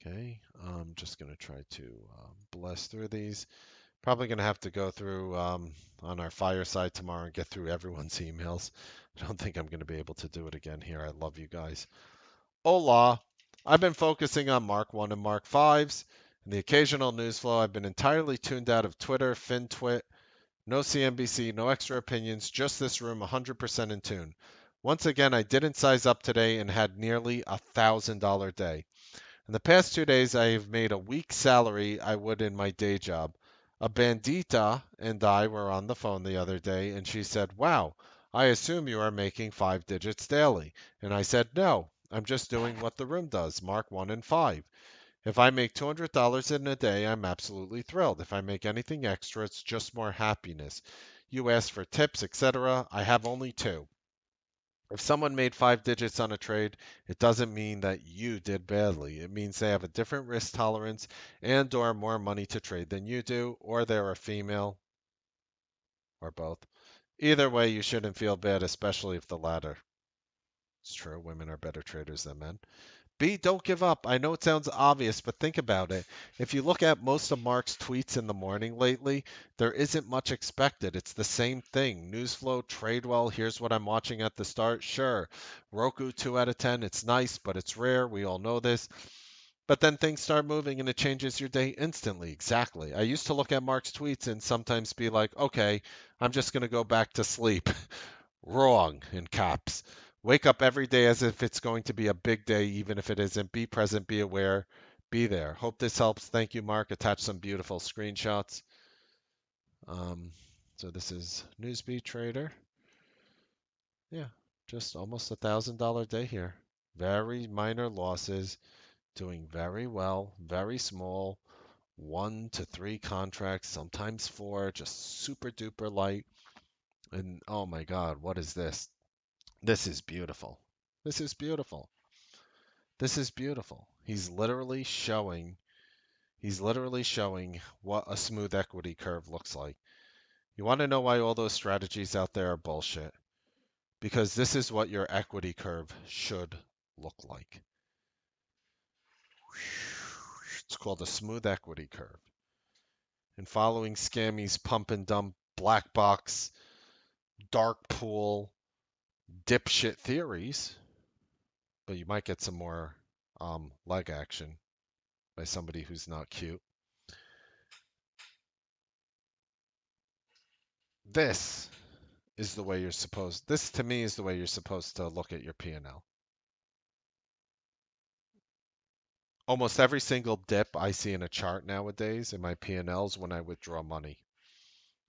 Okay, I'm just going to try to blast through these. Probably going to have to go through on our fireside tomorrow and get through everyone's emails. I don't think I'm going to be able to do it again here. I love you guys. Hola. I've been focusing on Mark 1 and Mark 5s. In the occasional news flow, I've been entirely tuned out of Twitter, FinTwit, no CNBC, no extra opinions, just this room 100% in tune. Once again, I didn't size up today and had nearly $1,000 day. In the past 2 days, I have made a week's salary I would in my day job. A bandita and I were on the phone the other day, and she said, "Wow, I assume you are making 5 digits daily." And I said, "No, I'm just doing what the room does, Mark 1 and 5. If I make $200 in a day, I'm absolutely thrilled. If I make anything extra, it's just more happiness. You asked for tips, etc. I have only two. If someone made 5 digits on a trade, it doesn't mean that you did badly. It means they have a different risk tolerance and or more money to trade than you do, or they're a female, or both. Either way, you shouldn't feel bad, especially if the latter. It's true, women are better traders than men. B, don't give up. I know it sounds obvious, but think about it. If you look at most of Mark's tweets in the morning lately, there isn't much expected. It's the same thing. News flow, trade well, here's what I'm watching at the start. Sure. Roku 2 out of 10. It's nice, but it's rare. We all know this. But then things start moving and it changes your day instantly. Exactly. I used to look at Mark's tweets and sometimes be like, okay, I'm just going to go back to sleep. Wrong in caps. Wake up every day as if it's going to be a big day, even if it isn't. Be present, be aware, be there. Hope this helps. Thank you, Mark. Attach some beautiful screenshots. Um, so this is Newsbeat Trader. Yeah, just almost $1,000 day here. Very minor losses, doing very well, very small. 1 to 3 contracts, sometimes 4, just super duper light. And oh my God, what is this? This is beautiful. This is beautiful. This is beautiful. He's literally showing what a smooth equity curve looks like. You want to know why all those strategies out there are bullshit? Because this is what your equity curve should look like. It's called a smooth equity curve. And following Scammy's pump and dump black box dark pool dipshit theories, but you might get some more leg action by somebody who's not cute. This is the way you're supposed. This to me is the way you're supposed to look at your P&L. Almost every single dip I see in a chart nowadays in my P&Ls when I withdraw money.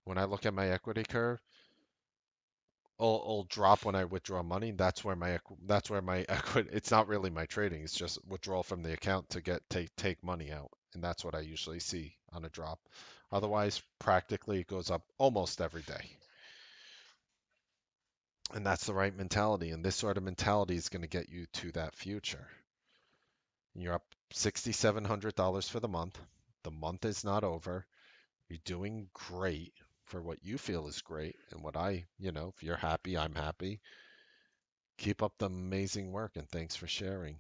When I look at my equity curve, it'll drop when I withdraw money. That's where my equity. It's not really my trading. It's just withdrawal from the account to take money out, and that's what I usually see on a drop. Otherwise, practically it goes up almost every day. And that's the right mentality. And this sort of mentality is going to get you to that future. You're up $6,700 for the month. The month is not over. You're doing great for what you feel is great. And if you're happy, I'm happy. Keep up the amazing work and thanks for sharing.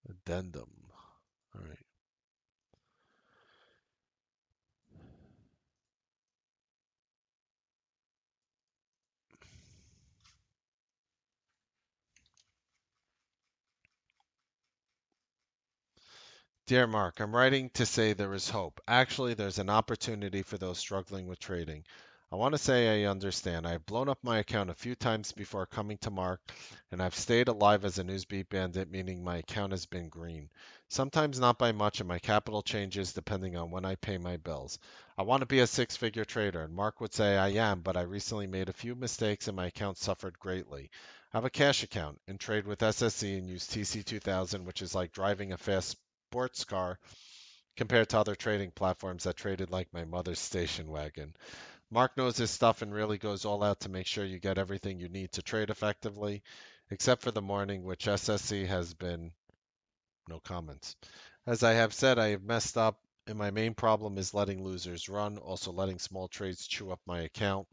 Addendum. All right. Dear Mark, I'm writing to say there is hope. Actually, there's an opportunity for those struggling with trading. I want to say I understand. I have blown up my account a few times before coming to Mark, and I've stayed alive as a Newsbeat bandit, meaning my account has been green. Sometimes not by much, and my capital changes depending on when I pay my bills. I want to be a six-figure trader, and Mark would say I am, but I recently made a few mistakes and my account suffered greatly. I have a cash account and trade with SSE and use TC2000, which is like driving a fast sports car compared to other trading platforms that traded like my mother's station wagon. Mark knows his stuff and really goes all out to make sure you get everything you need to trade effectively, except for the morning, which SSC has been no comments. As I have said, I have messed up, and my main problem is letting losers run, also letting small trades chew up my account.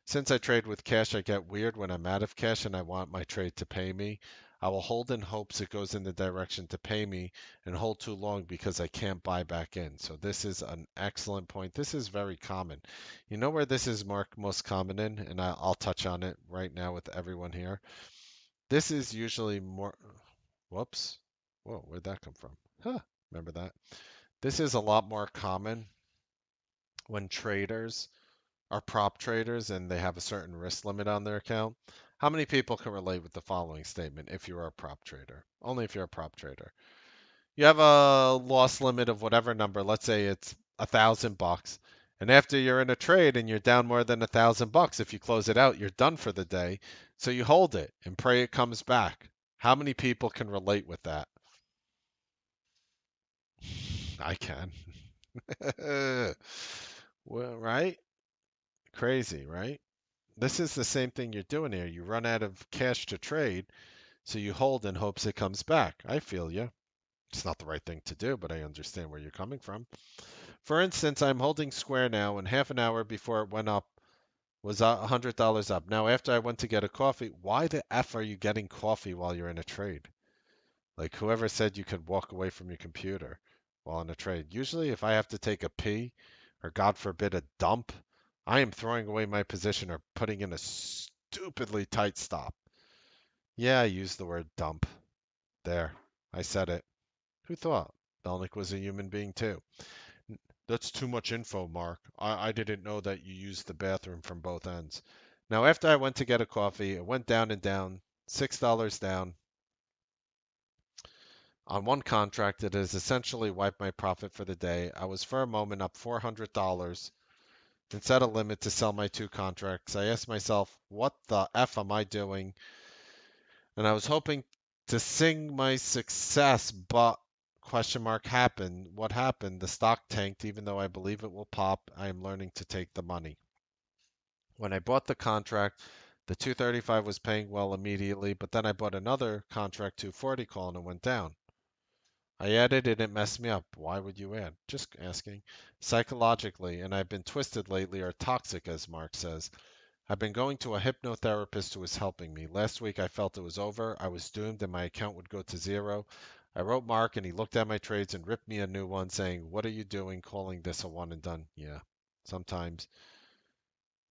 Since I trade with cash, I get weird when I'm out of cash and I want my trade to pay me. I will hold in hopes it goes in the direction to pay me and hold too long because I can't buy back in. So this is an excellent point. This is very common. You know where this is most common in, and I'll touch on it right now with everyone here. This is usually more. Whoops. Whoa, where'd that come from? Huh. Remember that? This is a lot more common when traders are prop traders and they have a certain risk limit on their account. How many people can relate with the following statement if you're a prop trader? Only if you're a prop trader. You have a loss limit of whatever number, let's say it's $1,000. And after you're in a trade and you're down more than $1,000, if you close it out, you're done for the day. So you hold it and pray it comes back. How many people can relate with that? I can. Well, right? Crazy, right? This is the same thing you're doing here. You run out of cash to trade, so you hold in hopes it comes back. I feel you. It's not the right thing to do, but I understand where you're coming from. For instance, I'm holding Square now, and half an hour before it went up was $100 up. Now, after I went to get a coffee, why the F are you getting coffee while you're in a trade? Like, whoever said you could walk away from your computer while in a trade? Usually, if I have to take a pee, or God forbid, a dump, I am throwing away my position or putting in a stupidly tight stop. Yeah, I used the word dump. There, I said it. Who thought? Melnick was a human being too. That's too much info, Mark. I didn't know that you used the bathroom from both ends. Now, after I went to get a coffee, it went down and down, $6 down. On one contract, it has essentially wiped my profit for the day. I was for a moment up $400 and set a limit to sell my two contracts. I asked myself, what the F am I doing? And I was hoping to sing my success, but question mark happened. What happened? The stock tanked, even though I believe it will pop. I am learning to take the money. When I bought the contract, the 235 was paying well immediately, but then I bought another contract 240 call and it went down. I added and it messed me up. Why would you add? Just asking. Psychologically, and I've been twisted lately, or toxic, as Mark says. I've been going to a hypnotherapist who is helping me. Last week I felt it was over. I was doomed and my account would go to zero. I wrote Mark and he looked at my trades and ripped me a new one saying, "What are you doing calling this a one and done?" Yeah. Sometimes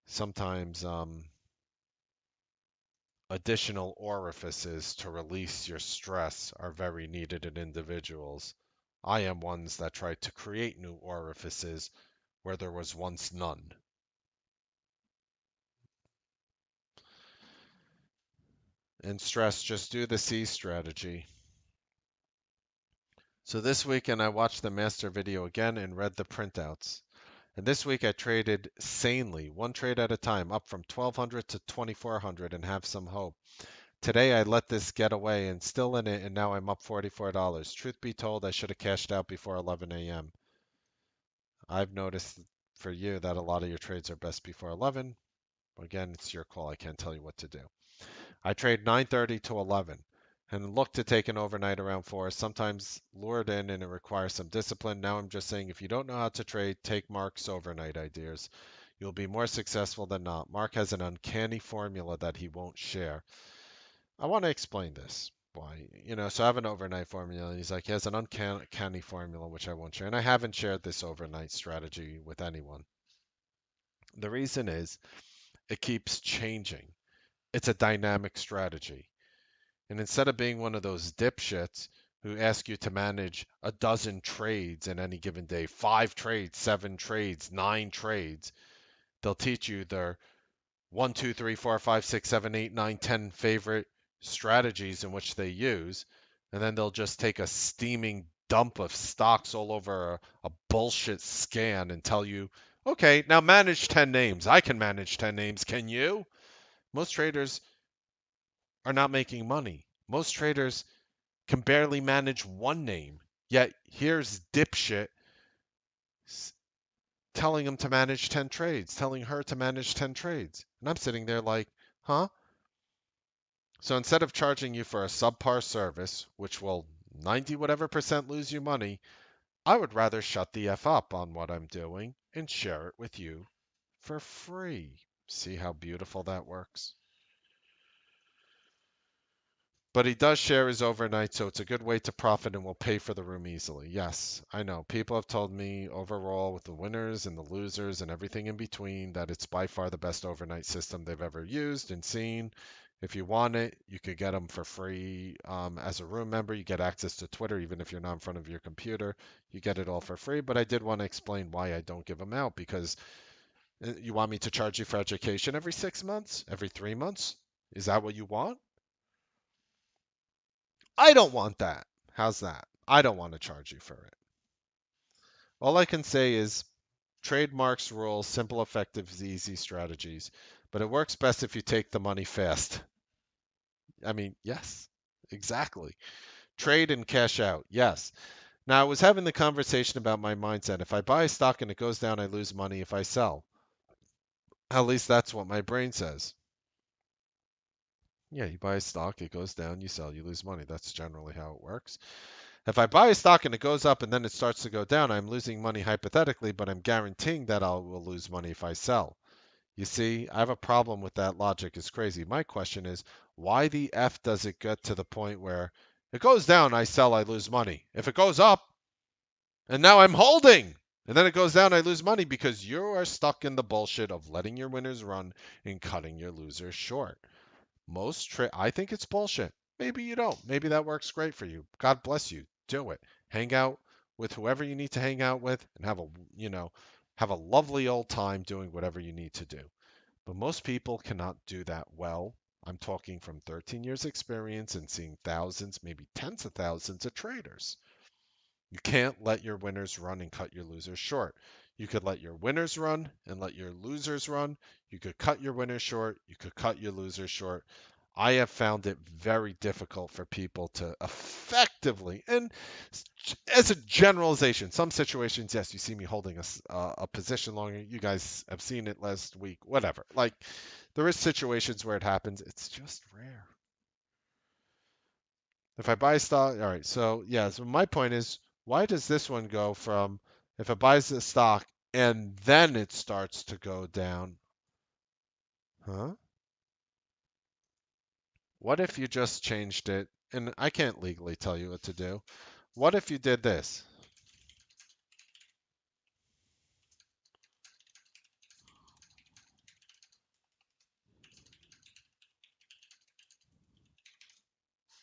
sometimes additional orifices to release your stress are very needed in individuals. I am ones that try to create new orifices where there was once none. And stress, just do the C strategy. So this weekend I watched the master video again and read the printouts. And this week I traded sanely, one trade at a time, up from 1200 to 2400 and have some hope. Today I let this get away and still in it and now I'm up $44. Truth be told, I should have cashed out before 11 a.m. I've noticed for you that a lot of your trades are best before 11. Again, it's your call. I can't tell you what to do. I trade 9:30 to 11 and look to take an overnight around 4. Sometimes lured in and it requires some discipline. Now I'm just saying if you don't know how to trade, take Mark's overnight ideas. You'll be more successful than not. Mark has an uncanny formula that he won't share. I want to explain this. Why? So I have an overnight formula. And he's like, he has an uncanny formula, which I won't share. And I haven't shared this overnight strategy with anyone. The reason is it keeps changing. It's a dynamic strategy. And instead of being one of those dipshits who ask you to manage a dozen trades in any given day, 5 trades, 7 trades, 9 trades, they'll teach you their 1, 2, 3, 4, 5, 6, 7, 8, 9, 10 favorite strategies in which they use. And then they'll just take a steaming dump of stocks all over a bullshit scan and tell you, okay, now manage 10 names. I can manage 10 names. Can you? Most traders are not making money. Most traders can barely manage one name. Yet here's dipshit telling him to manage 10 trades, telling her to manage 10 trades. And I'm sitting there like, huh? So instead of charging you for a subpar service, which will 90 whatever percent lose you money. I would rather shut the F up on what I'm doing and share it with you for free. See how beautiful that works? But he does share his overnight, so it's a good way to profit and will pay for the room easily. Yes, I know. People have told me overall, with the winners and the losers and everything in between, that it's by far the best overnight system they've ever used and seen. If you want it, you could get them for free as a room member. You get access to Twitter, even if you're not in front of your computer. You get it all for free. But I did want to explain why I don't give them out, because you want me to charge you for education every 6 months, every 3 months? Is that what you want? I don't want that. How's that? I don't want to charge you for it. All I can say is trademarks, rules, simple, effective, easy strategies. But it works best if you take the money fast. I mean, yes, exactly. Trade and cash out. Yes. Now, I was having the conversation about my mindset. If I buy a stock and it goes down, I lose money. If I sell, at least that's what my brain says. Yeah, you buy a stock, it goes down, you sell, you lose money. That's generally how it works. If I buy a stock and it goes up and then it starts to go down, I'm losing money hypothetically, but I'm guaranteeing that I will lose money if I sell. You see, I have a problem with that logic. It's crazy. My question is, why the F does it get to the point where it goes down, I sell, I lose money? If it goes up and now I'm holding and then it goes down, I lose money because you are stuck in the bullshit of letting your winners run and cutting your losers short. I think it's bullshit. Maybe you don't. Maybe that works great for you. God bless you. Do it. Hang out with whoever you need to hang out with and you know, have a lovely old time doing whatever you need to do. But most people cannot do that well. I'm talking from 13 years experience and seeing thousands, maybe tens of thousands of traders. You can't let your winners run and cut your losers short. You could let your winners run and let your losers run. You could cut your winners short. You could cut your losers short. I have found it very difficult for people to effectively, and as a generalization, some situations, yes, you see me holding a position longer. You guys have seen it last week, whatever. Like, there is situations where it happens. It's just rare. If I buy stock, all right. So yeah, so my point is, why does this one go from if it buys the stock and then it starts to go down? Huh? What if you just changed it? And I can't legally tell you what to do. What if you did this?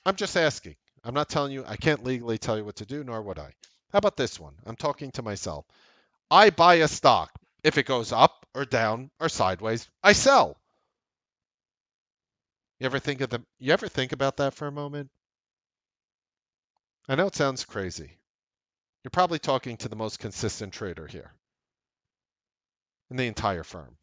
I'm just asking. I'm not telling you. I can't legally tell you what to do, nor would I. How about this one? I'm talking to myself. I buy a stock. If it goes up or down or sideways, I sell. You ever think about that for a moment? I know it sounds crazy. You're probably talking to the most consistent trader here in the entire firm.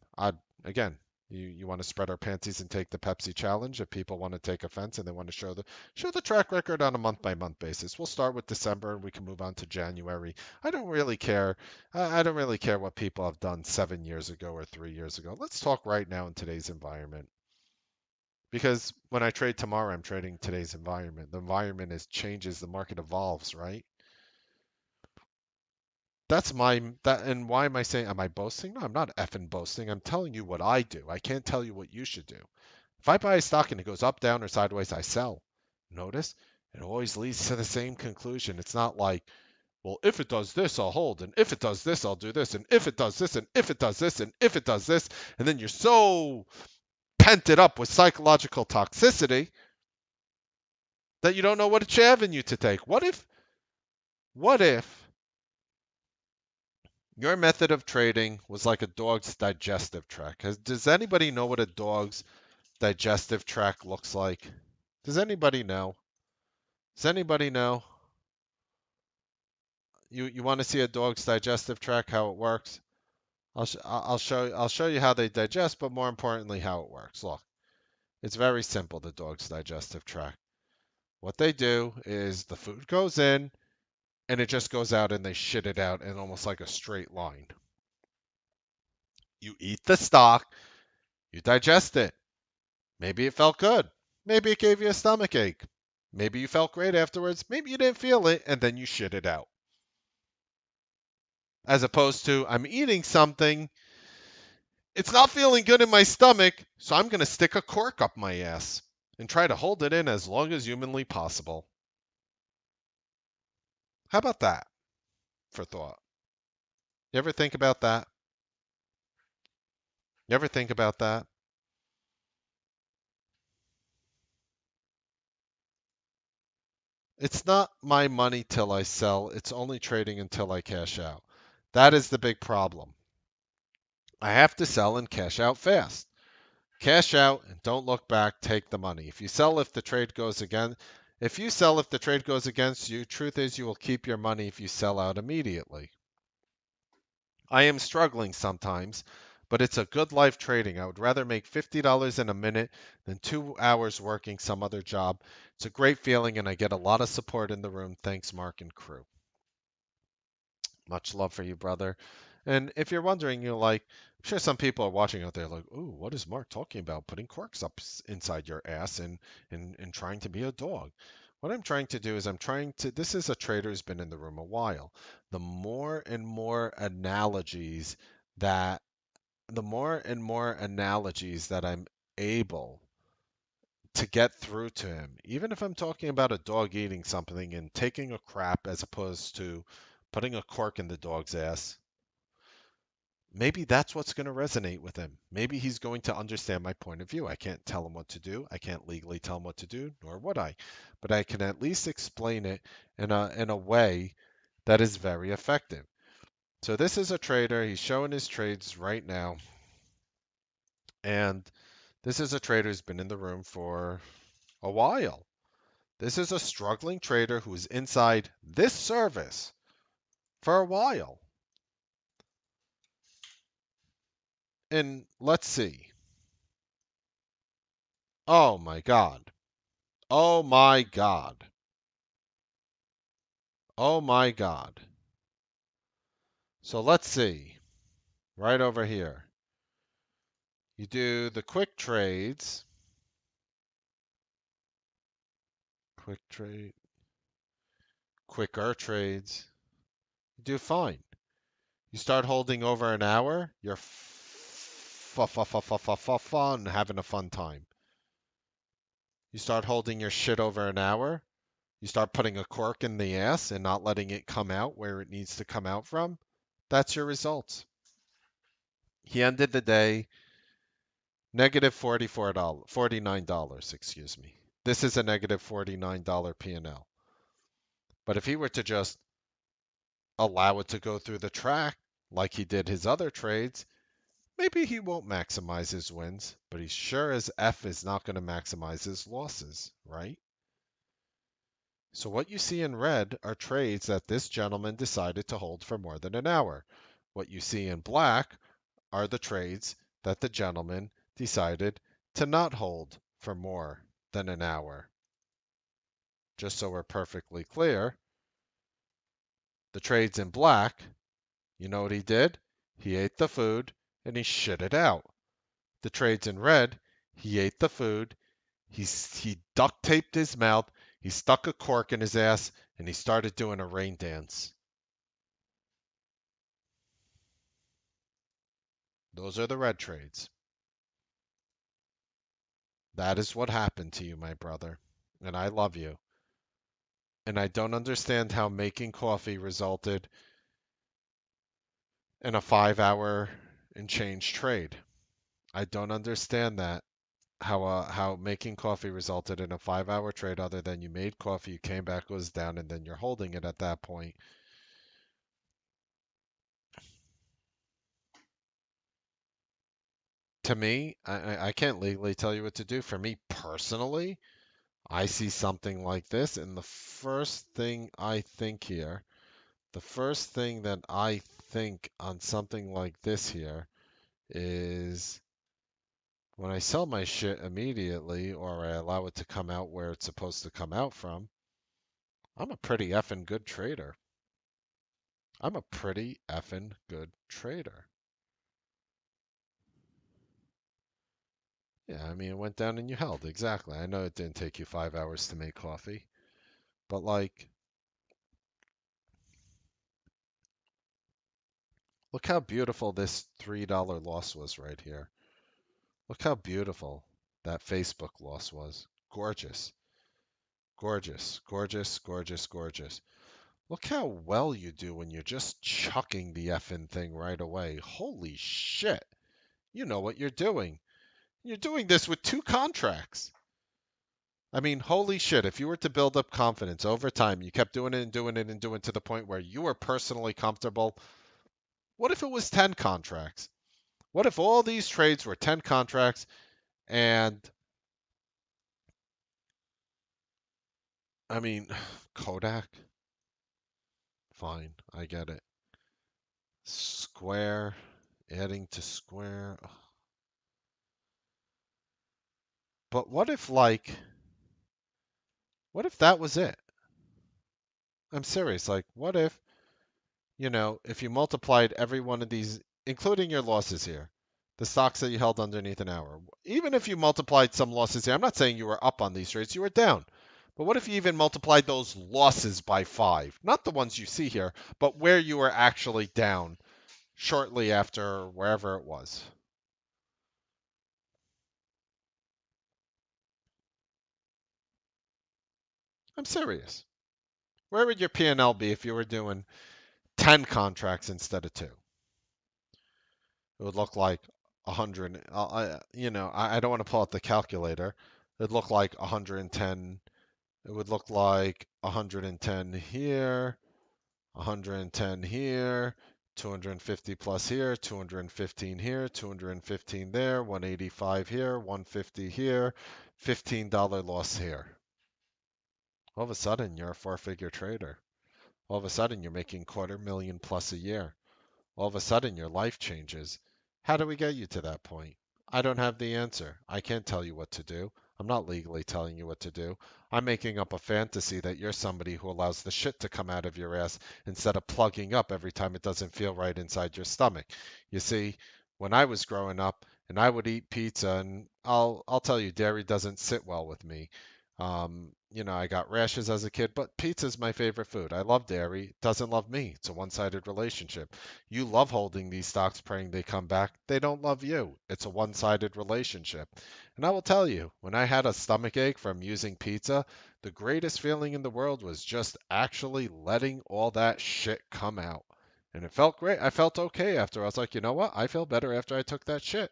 Again, you want to spread our panties and take the Pepsi challenge. If people want to take offense and they want to show the track record on a month by month basis, we'll start with December and we can move on to January. I don't really care. I don't really care what people have done 7 years ago or 3 years ago. Let's talk right now in today's environment. Because when I trade tomorrow, I'm trading today's environment. The environment changes, the market evolves, right? And why am I saying, am I boasting? No, I'm not effing boasting. I'm telling you what I do. I can't tell you what you should do. If I buy a stock and it goes up, down, or sideways, I sell. Notice it always leads to the same conclusion. It's not like, well, if it does this, I'll hold, and if it does this, I'll do this, and if it does this, and if it does this, and if it does this, and then you're so pent it up with psychological toxicity that you don't know which avenue to take. What if your method of trading was like a dog's digestive tract? Does anybody know what a dog's digestive tract looks like? Does anybody know? Does anybody know? You want to see a dog's digestive tract, how it works? I'll show you how they digest, but more importantly, how it works. Look, it's very simple. The dog's digestive tract. What they do is the food goes in and it just goes out and they shit it out in almost like a straight line. You eat the stock, you digest it. Maybe it felt good. Maybe it gave you a stomach ache. Maybe you felt great afterwards, maybe you didn't feel it, and then you shit it out. As opposed to, I'm eating something, it's not feeling good in my stomach, so I'm going to stick a cork up my ass and try to hold it in as long as humanly possible. How about that for thought? You ever think about that? You ever think about that? It's not my money till I sell, it's only trading until I cash out. That is the big problem. I have to sell and cash out fast. Cash out and don't look back, take the money. If you sell if the trade goes again, if you sell if the trade goes against you, truth is you will keep your money if you sell out immediately. I am struggling sometimes, but it's a good life trading. I would rather make $50 in a minute than 2 hours working some other job. It's a great feeling, and I get a lot of support in the room. Thanks, Mark and crew. Much love for you, brother. And if you're wondering, you're like, I'm sure some people are watching out there like, ooh, what is Mark talking about? Putting corks up inside your ass and trying to be a dog. What I'm trying to do is this is a trader who's been in the room a while. The more and more analogies that, the more and more analogies that I'm able to get through to him, even if I'm talking about a dog eating something and taking a crap as opposed to putting a cork in the dog's ass, maybe that's what's going to resonate with him. Maybe he's going to understand my point of view. I can't tell him what to do. I can't legally tell him what to do, nor would I. But I can at least explain it in a way that is very effective. So this is a trader. He's showing his trades right now. And this is a trader who's been in the room for a while. This is a struggling trader who's inside this service for a while. And let's see. Oh my God. Oh my God. Oh my God. So let's see. Right over here. You do the quick trades. Quick trade. Quicker trades. You do fine. You start holding over an hour, you're fun, having a fun time. You start holding your shit over an hour, you start putting a cork in the ass and not letting it come out where it needs to come out from. That's your results. He ended the day negative $49, excuse me. This is a negative $49 P&L. But if he were to just allow it to go through the track like he did his other trades, maybe he won't maximize his wins, but he sure as F is not going to maximize his losses, right? So what you see in red are trades that this gentleman decided to hold for more than an hour. What you see in black are the trades that the gentleman decided to not hold for more than an hour. Just so we're perfectly clear, the trades in black, you know what he did? He ate the food and he shit it out. The trades in red, he ate the food, he duct taped his mouth, he stuck a cork in his ass, and he started doing a rain dance. Those are the red trades. That is what happened to you, my brother. And I love you. And I don't understand how making coffee resulted in a 5 hour and change trade. I don't understand that. How making coffee resulted in a 5 hour trade other than you made coffee, you came back, was down, and then you're holding it at that point. To me, I can't legally tell you what to do. For me personally, I see something like this, and the first thing I think here, the first thing that I think on something like this here is when I sell my shit immediately or I allow it to come out where it's supposed to come out from, I'm a pretty effing good trader. I'm a pretty effing good trader. Yeah, I mean, it went down and you held. Exactly. I know it didn't take you 5 hours to make coffee, but like, look how beautiful this $3 loss was right here. Look how beautiful that Facebook loss was. Gorgeous. Gorgeous. Gorgeous. Gorgeous. Gorgeous. Look how well you do when you're just chucking the effing thing right away. Holy shit. You know what you're doing. You're doing this with two contracts. I mean, holy shit. If you were to build up confidence over time, you kept doing it and doing it and doing it to the point where you were personally comfortable. What if it was 10 contracts? What if all these trades were 10 contracts and, I mean, Kodak? Fine, I get it. Square, adding to Square. But what if that was it? I'm serious. Like, what if, if you multiplied every one of these, including your losses here, the stocks that you held underneath an hour, even if you multiplied some losses here, I'm not saying you were up on these trades, you were down. But what if you even multiplied those losses by five? Not the ones you see here, but where you were actually down shortly after wherever it was. I'm serious. Where would your P&L be if you were doing 10 contracts instead of two? It would look like 100. I don't want to pull out the calculator. It'd look like 110. It would look like 110 here, 110 here, 250 plus here, 215 here, 215 there, 185 here, 150 here, $15 loss here. All of a sudden, you're a four-figure trader. All of a sudden, you're making quarter million plus a year. All of a sudden your life changes. How do we get you to that point? I don't have the answer. I can't tell you what to do. I'm not legally telling you what to do. I'm making up a fantasy that you're somebody who allows the shit to come out of your ass instead of plugging up every time it doesn't feel right inside your stomach. You see, when I was growing up and I would eat pizza, and I'll tell you, dairy doesn't sit well with me. I got rashes as a kid, but pizza's my favorite food. I love dairy. It doesn't love me. It's a one-sided relationship. You love holding these stocks praying they come back. They don't love you. It's a one-sided relationship. And I will tell you, when I had a stomach ache from using pizza, the greatest feeling in the world was just actually letting all that shit come out. And it felt great. I felt okay after. I was like, you know what? I feel better after I took that shit.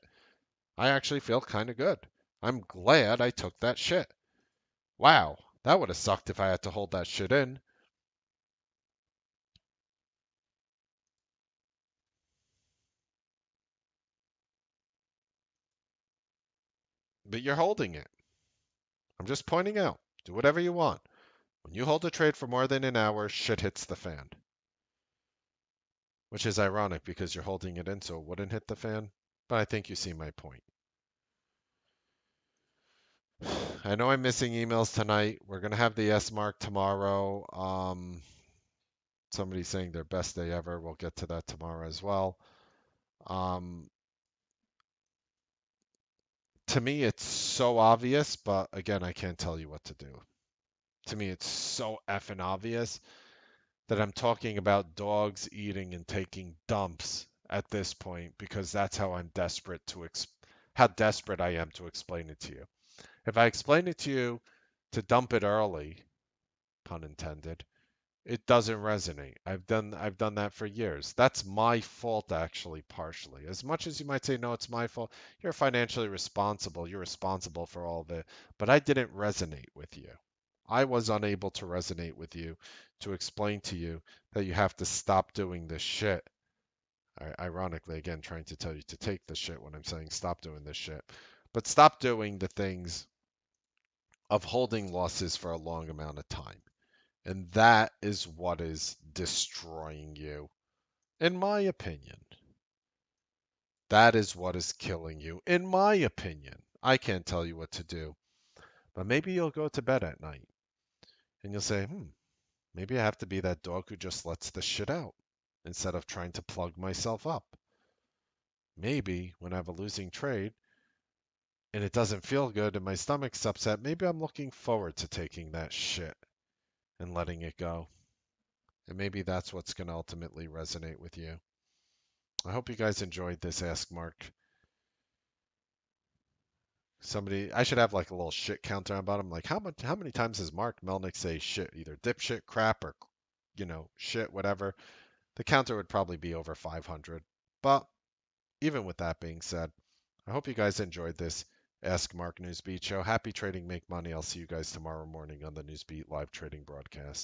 I actually feel kind of good. I'm glad I took that shit. Wow, that would have sucked if I had to hold that shit in. But you're holding it. I'm just pointing out. Do whatever you want. When you hold a trade for more than an hour, shit hits the fan. Which is ironic because you're holding it in so it wouldn't hit the fan. But I think you see my point. I know I'm missing emails tonight. We're going to have the S mark tomorrow. Somebody's saying their best day ever. We'll get to that tomorrow as well. Um, to me, it's so obvious, but again, I can't tell you what to do. To me, it's so effing obvious that I'm talking about dogs eating and taking dumps at this point because that's how I'm desperate to how desperate I am to explain it to you. If I explain it to you to dump it early, pun intended, it doesn't resonate. I've done that for years. That's my fault actually partially. As much as you might say no, it's my fault. You're financially responsible. You're responsible for all of it, but I didn't resonate with you. I was unable to resonate with you to explain to you that you have to stop doing this shit. Ironically, again, trying to tell you to take the shit when I'm saying stop doing this shit. But stop doing the things of holding losses for a long amount of time. And that is what is destroying you, in my opinion. That is what is killing you, in my opinion. I can't tell you what to do, but maybe you'll go to bed at night and you'll say, maybe I have to be that dog who just lets the shit out instead of trying to plug myself up. Maybe when I have a losing trade, and it doesn't feel good and my stomach's upset, maybe I'm looking forward to taking that shit and letting it go. And maybe that's what's going to ultimately resonate with you. I hope you guys enjoyed this Ask Mark. Somebody, I should have like a little shit counter about him. Like, how many times has Mark Melnick say shit, either dipshit, crap, or shit, whatever? The counter would probably be over 500. But even with that being said, I hope you guys enjoyed this Ask Mark Newsbeat show. Happy trading, make money. I'll see you guys tomorrow morning on the Newsbeat live trading broadcast.